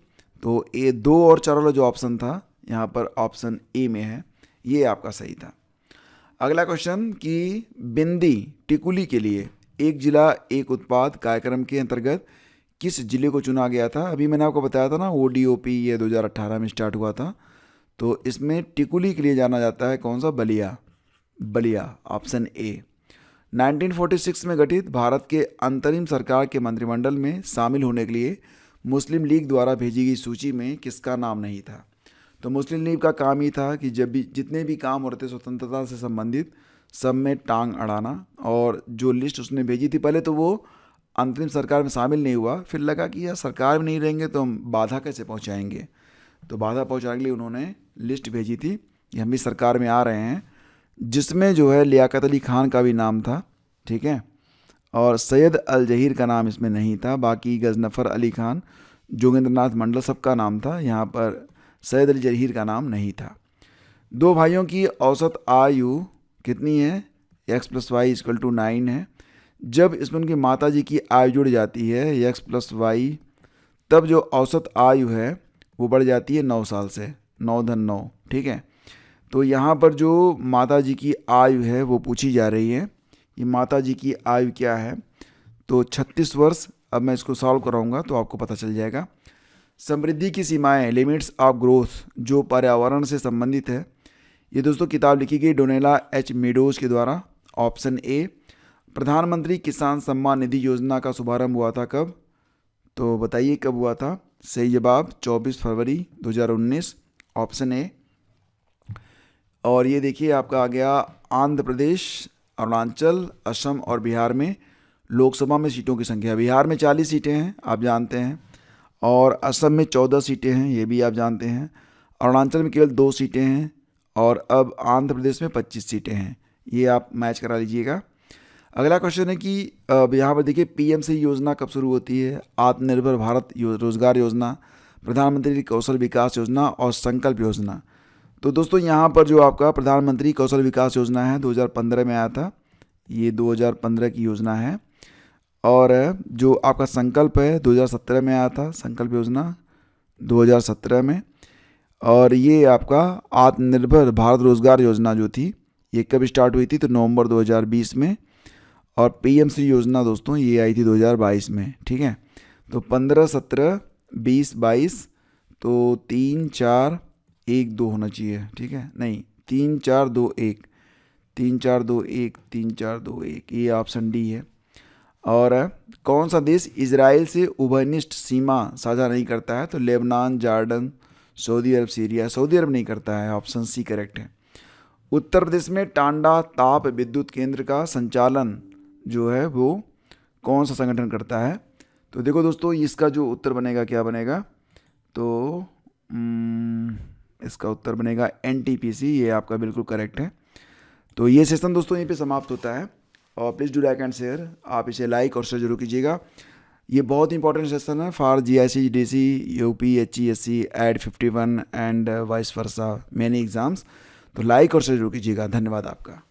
तो ये 2 और 4 वाला जो ऑप्शन था यहाँ पर ऑप्शन ए में है, ये आपका सही था। अगला क्वेश्चन कि बिंदी टिकुली के लिए एक जिला एक उत्पाद कार्यक्रम के अंतर्गत किस जिले को चुना गया था? अभी मैंने आपको बताया था ना, ODOP ये 2018 में स्टार्ट हुआ था, तो इसमें टिकुली के लिए जाना जाता है कौन सा? Ballia, Ballia, option A. 1946 में गठित भारत के अंतरिम सरकार के मंत्रिमंडल में शामिल होने के लिए मुस्लिम लीग द्वारा भेजी गई सूची में किसका नाम नहीं था? तो मुस्लिम लीग का काम ही था कि जब भी जितने भी काम हो रहे थे स्वतंत्रता से संबंधित, सब में टांग अड़ाना। और जो लिस्ट उसने भेजी थी, पहले तो वो अंतरिम सरकार में शामिल नहीं हुआ, फिर लगा कि यार सरकार में नहीं रहेंगे तो हम बाधा कैसे पहुंचाएंगे, तो बाधा पहुंचाने के लिए उन्होंने लिस्ट भेजी थी कि हम भी सरकार में आ रहे हैं, जिसमें जो है लियाकत अली खान का भी नाम था, ठीक है, और सैयद अल जहीर का नाम इसमें नहीं था। बाकी गजनफ़र अली खान, जोगेंद्रनाथ मंडल, सबका नाम था, यहाँ पर सैयद अल जहीर का नाम नहीं था। 2 भाइयों की औसत आयु कितनी है? x + y = 9 है। जब इसमें उनकी माता जी की आयु जुड़ जाती है x + y, तब जो औसत आयु है वो बढ़ जाती है 9 साल से, 9 × 9, ठीक है। तो यहाँ पर जो माता जी की आयु है वो पूछी जा रही है, ये माता जी की आयु क्या है? तो 36 वर्ष। अब मैं इसको सॉल्व कराऊंगा तो आपको पता चल जाएगा। समृद्धि की सीमाएं, लिमिट्स ऑफ ग्रोथ, जो पर्यावरण से संबंधित है, ये दोस्तों किताब लिखी गई डोनेला H मेडोज के द्वारा, ऑप्शन ए। प्रधानमंत्री किसान सम्मान निधि योजना का शुभारंभ हुआ था कब? तो बताइए कब हुआ था? सही जवाब 24 फरवरी 2019, ऑप्शन ए। और ये देखिए आपका आ गया आंध्र प्रदेश, अरुणाचल, असम और बिहार में लोकसभा में सीटों की संख्या। बिहार में 40 सीटें हैं, आप जानते हैं, और असम में 14 सीटें हैं, ये भी आप जानते हैं। अरुणाचल में केवल 2 सीटें हैं, और अब आंध्र प्रदेश में 25 सीटें हैं, ये आप मैच करा लीजिएगा। अगला क्वेश्चन है कि यहाँ पर देखिए PMC योजना कब शुरू होती है? आत्मनिर्भर भारत रोजगार योजना प्रधानमंत्री कौशल विकास योजना और संकल्प योजना। तो दोस्तों यहाँ पर जो आपका प्रधानमंत्री कौशल विकास योजना है 2015 में आया था, ये 2015 की योजना है। और जो आपका संकल्प है 2017 में आया था, संकल्प योजना 2017 में। और ये आपका आत्मनिर्भर भारत रोजगार योजना जो थी ये कब स्टार्ट हुई थी, तो नवंबर 2020 में। और पीएम श्री योजना दोस्तों ये आई थी 2022 में, ठीक है। तो 15, 17, 20, 22, तो 3, 4, 1, 2 होना चाहिए, ठीक है। नहीं, 3, 4, 2, 1, 3, 4, 2, 1, 3, 4, 2, 1, ये ऑप्शन डी है। और कौन सा देश इजराइल से उभयनिष्ठ सीमा साझा नहीं करता है, तो लेबनान, जॉर्डन, सऊदी अरब, सीरिया। सऊदी अरब नहीं करता है, ऑप्शन सी करेक्ट है। उत्तर प्रदेश में टांडा ताप विद्युत केंद्र का संचालन जो है वो कौन सा संगठन करता है, तो देखो दोस्तों इसका जो उत्तर बनेगा क्या बनेगा, तो इसका उत्तर बनेगा एनटीपीसी, ये आपका बिल्कुल करेक्ट है। तो ये सेशन दोस्तों यहीं पे समाप्त होता है। और please do like and share, आप इसे लाइक और शेयर जरूर कीजिएगा। ये बहुत इंपॉर्टेंट सेशन है for G I C, D C, U P, H E S C, एड 51 and vice versa many exams. तो लाइक और शेयर जरूर कीजिएगा। धन्यवाद आपका।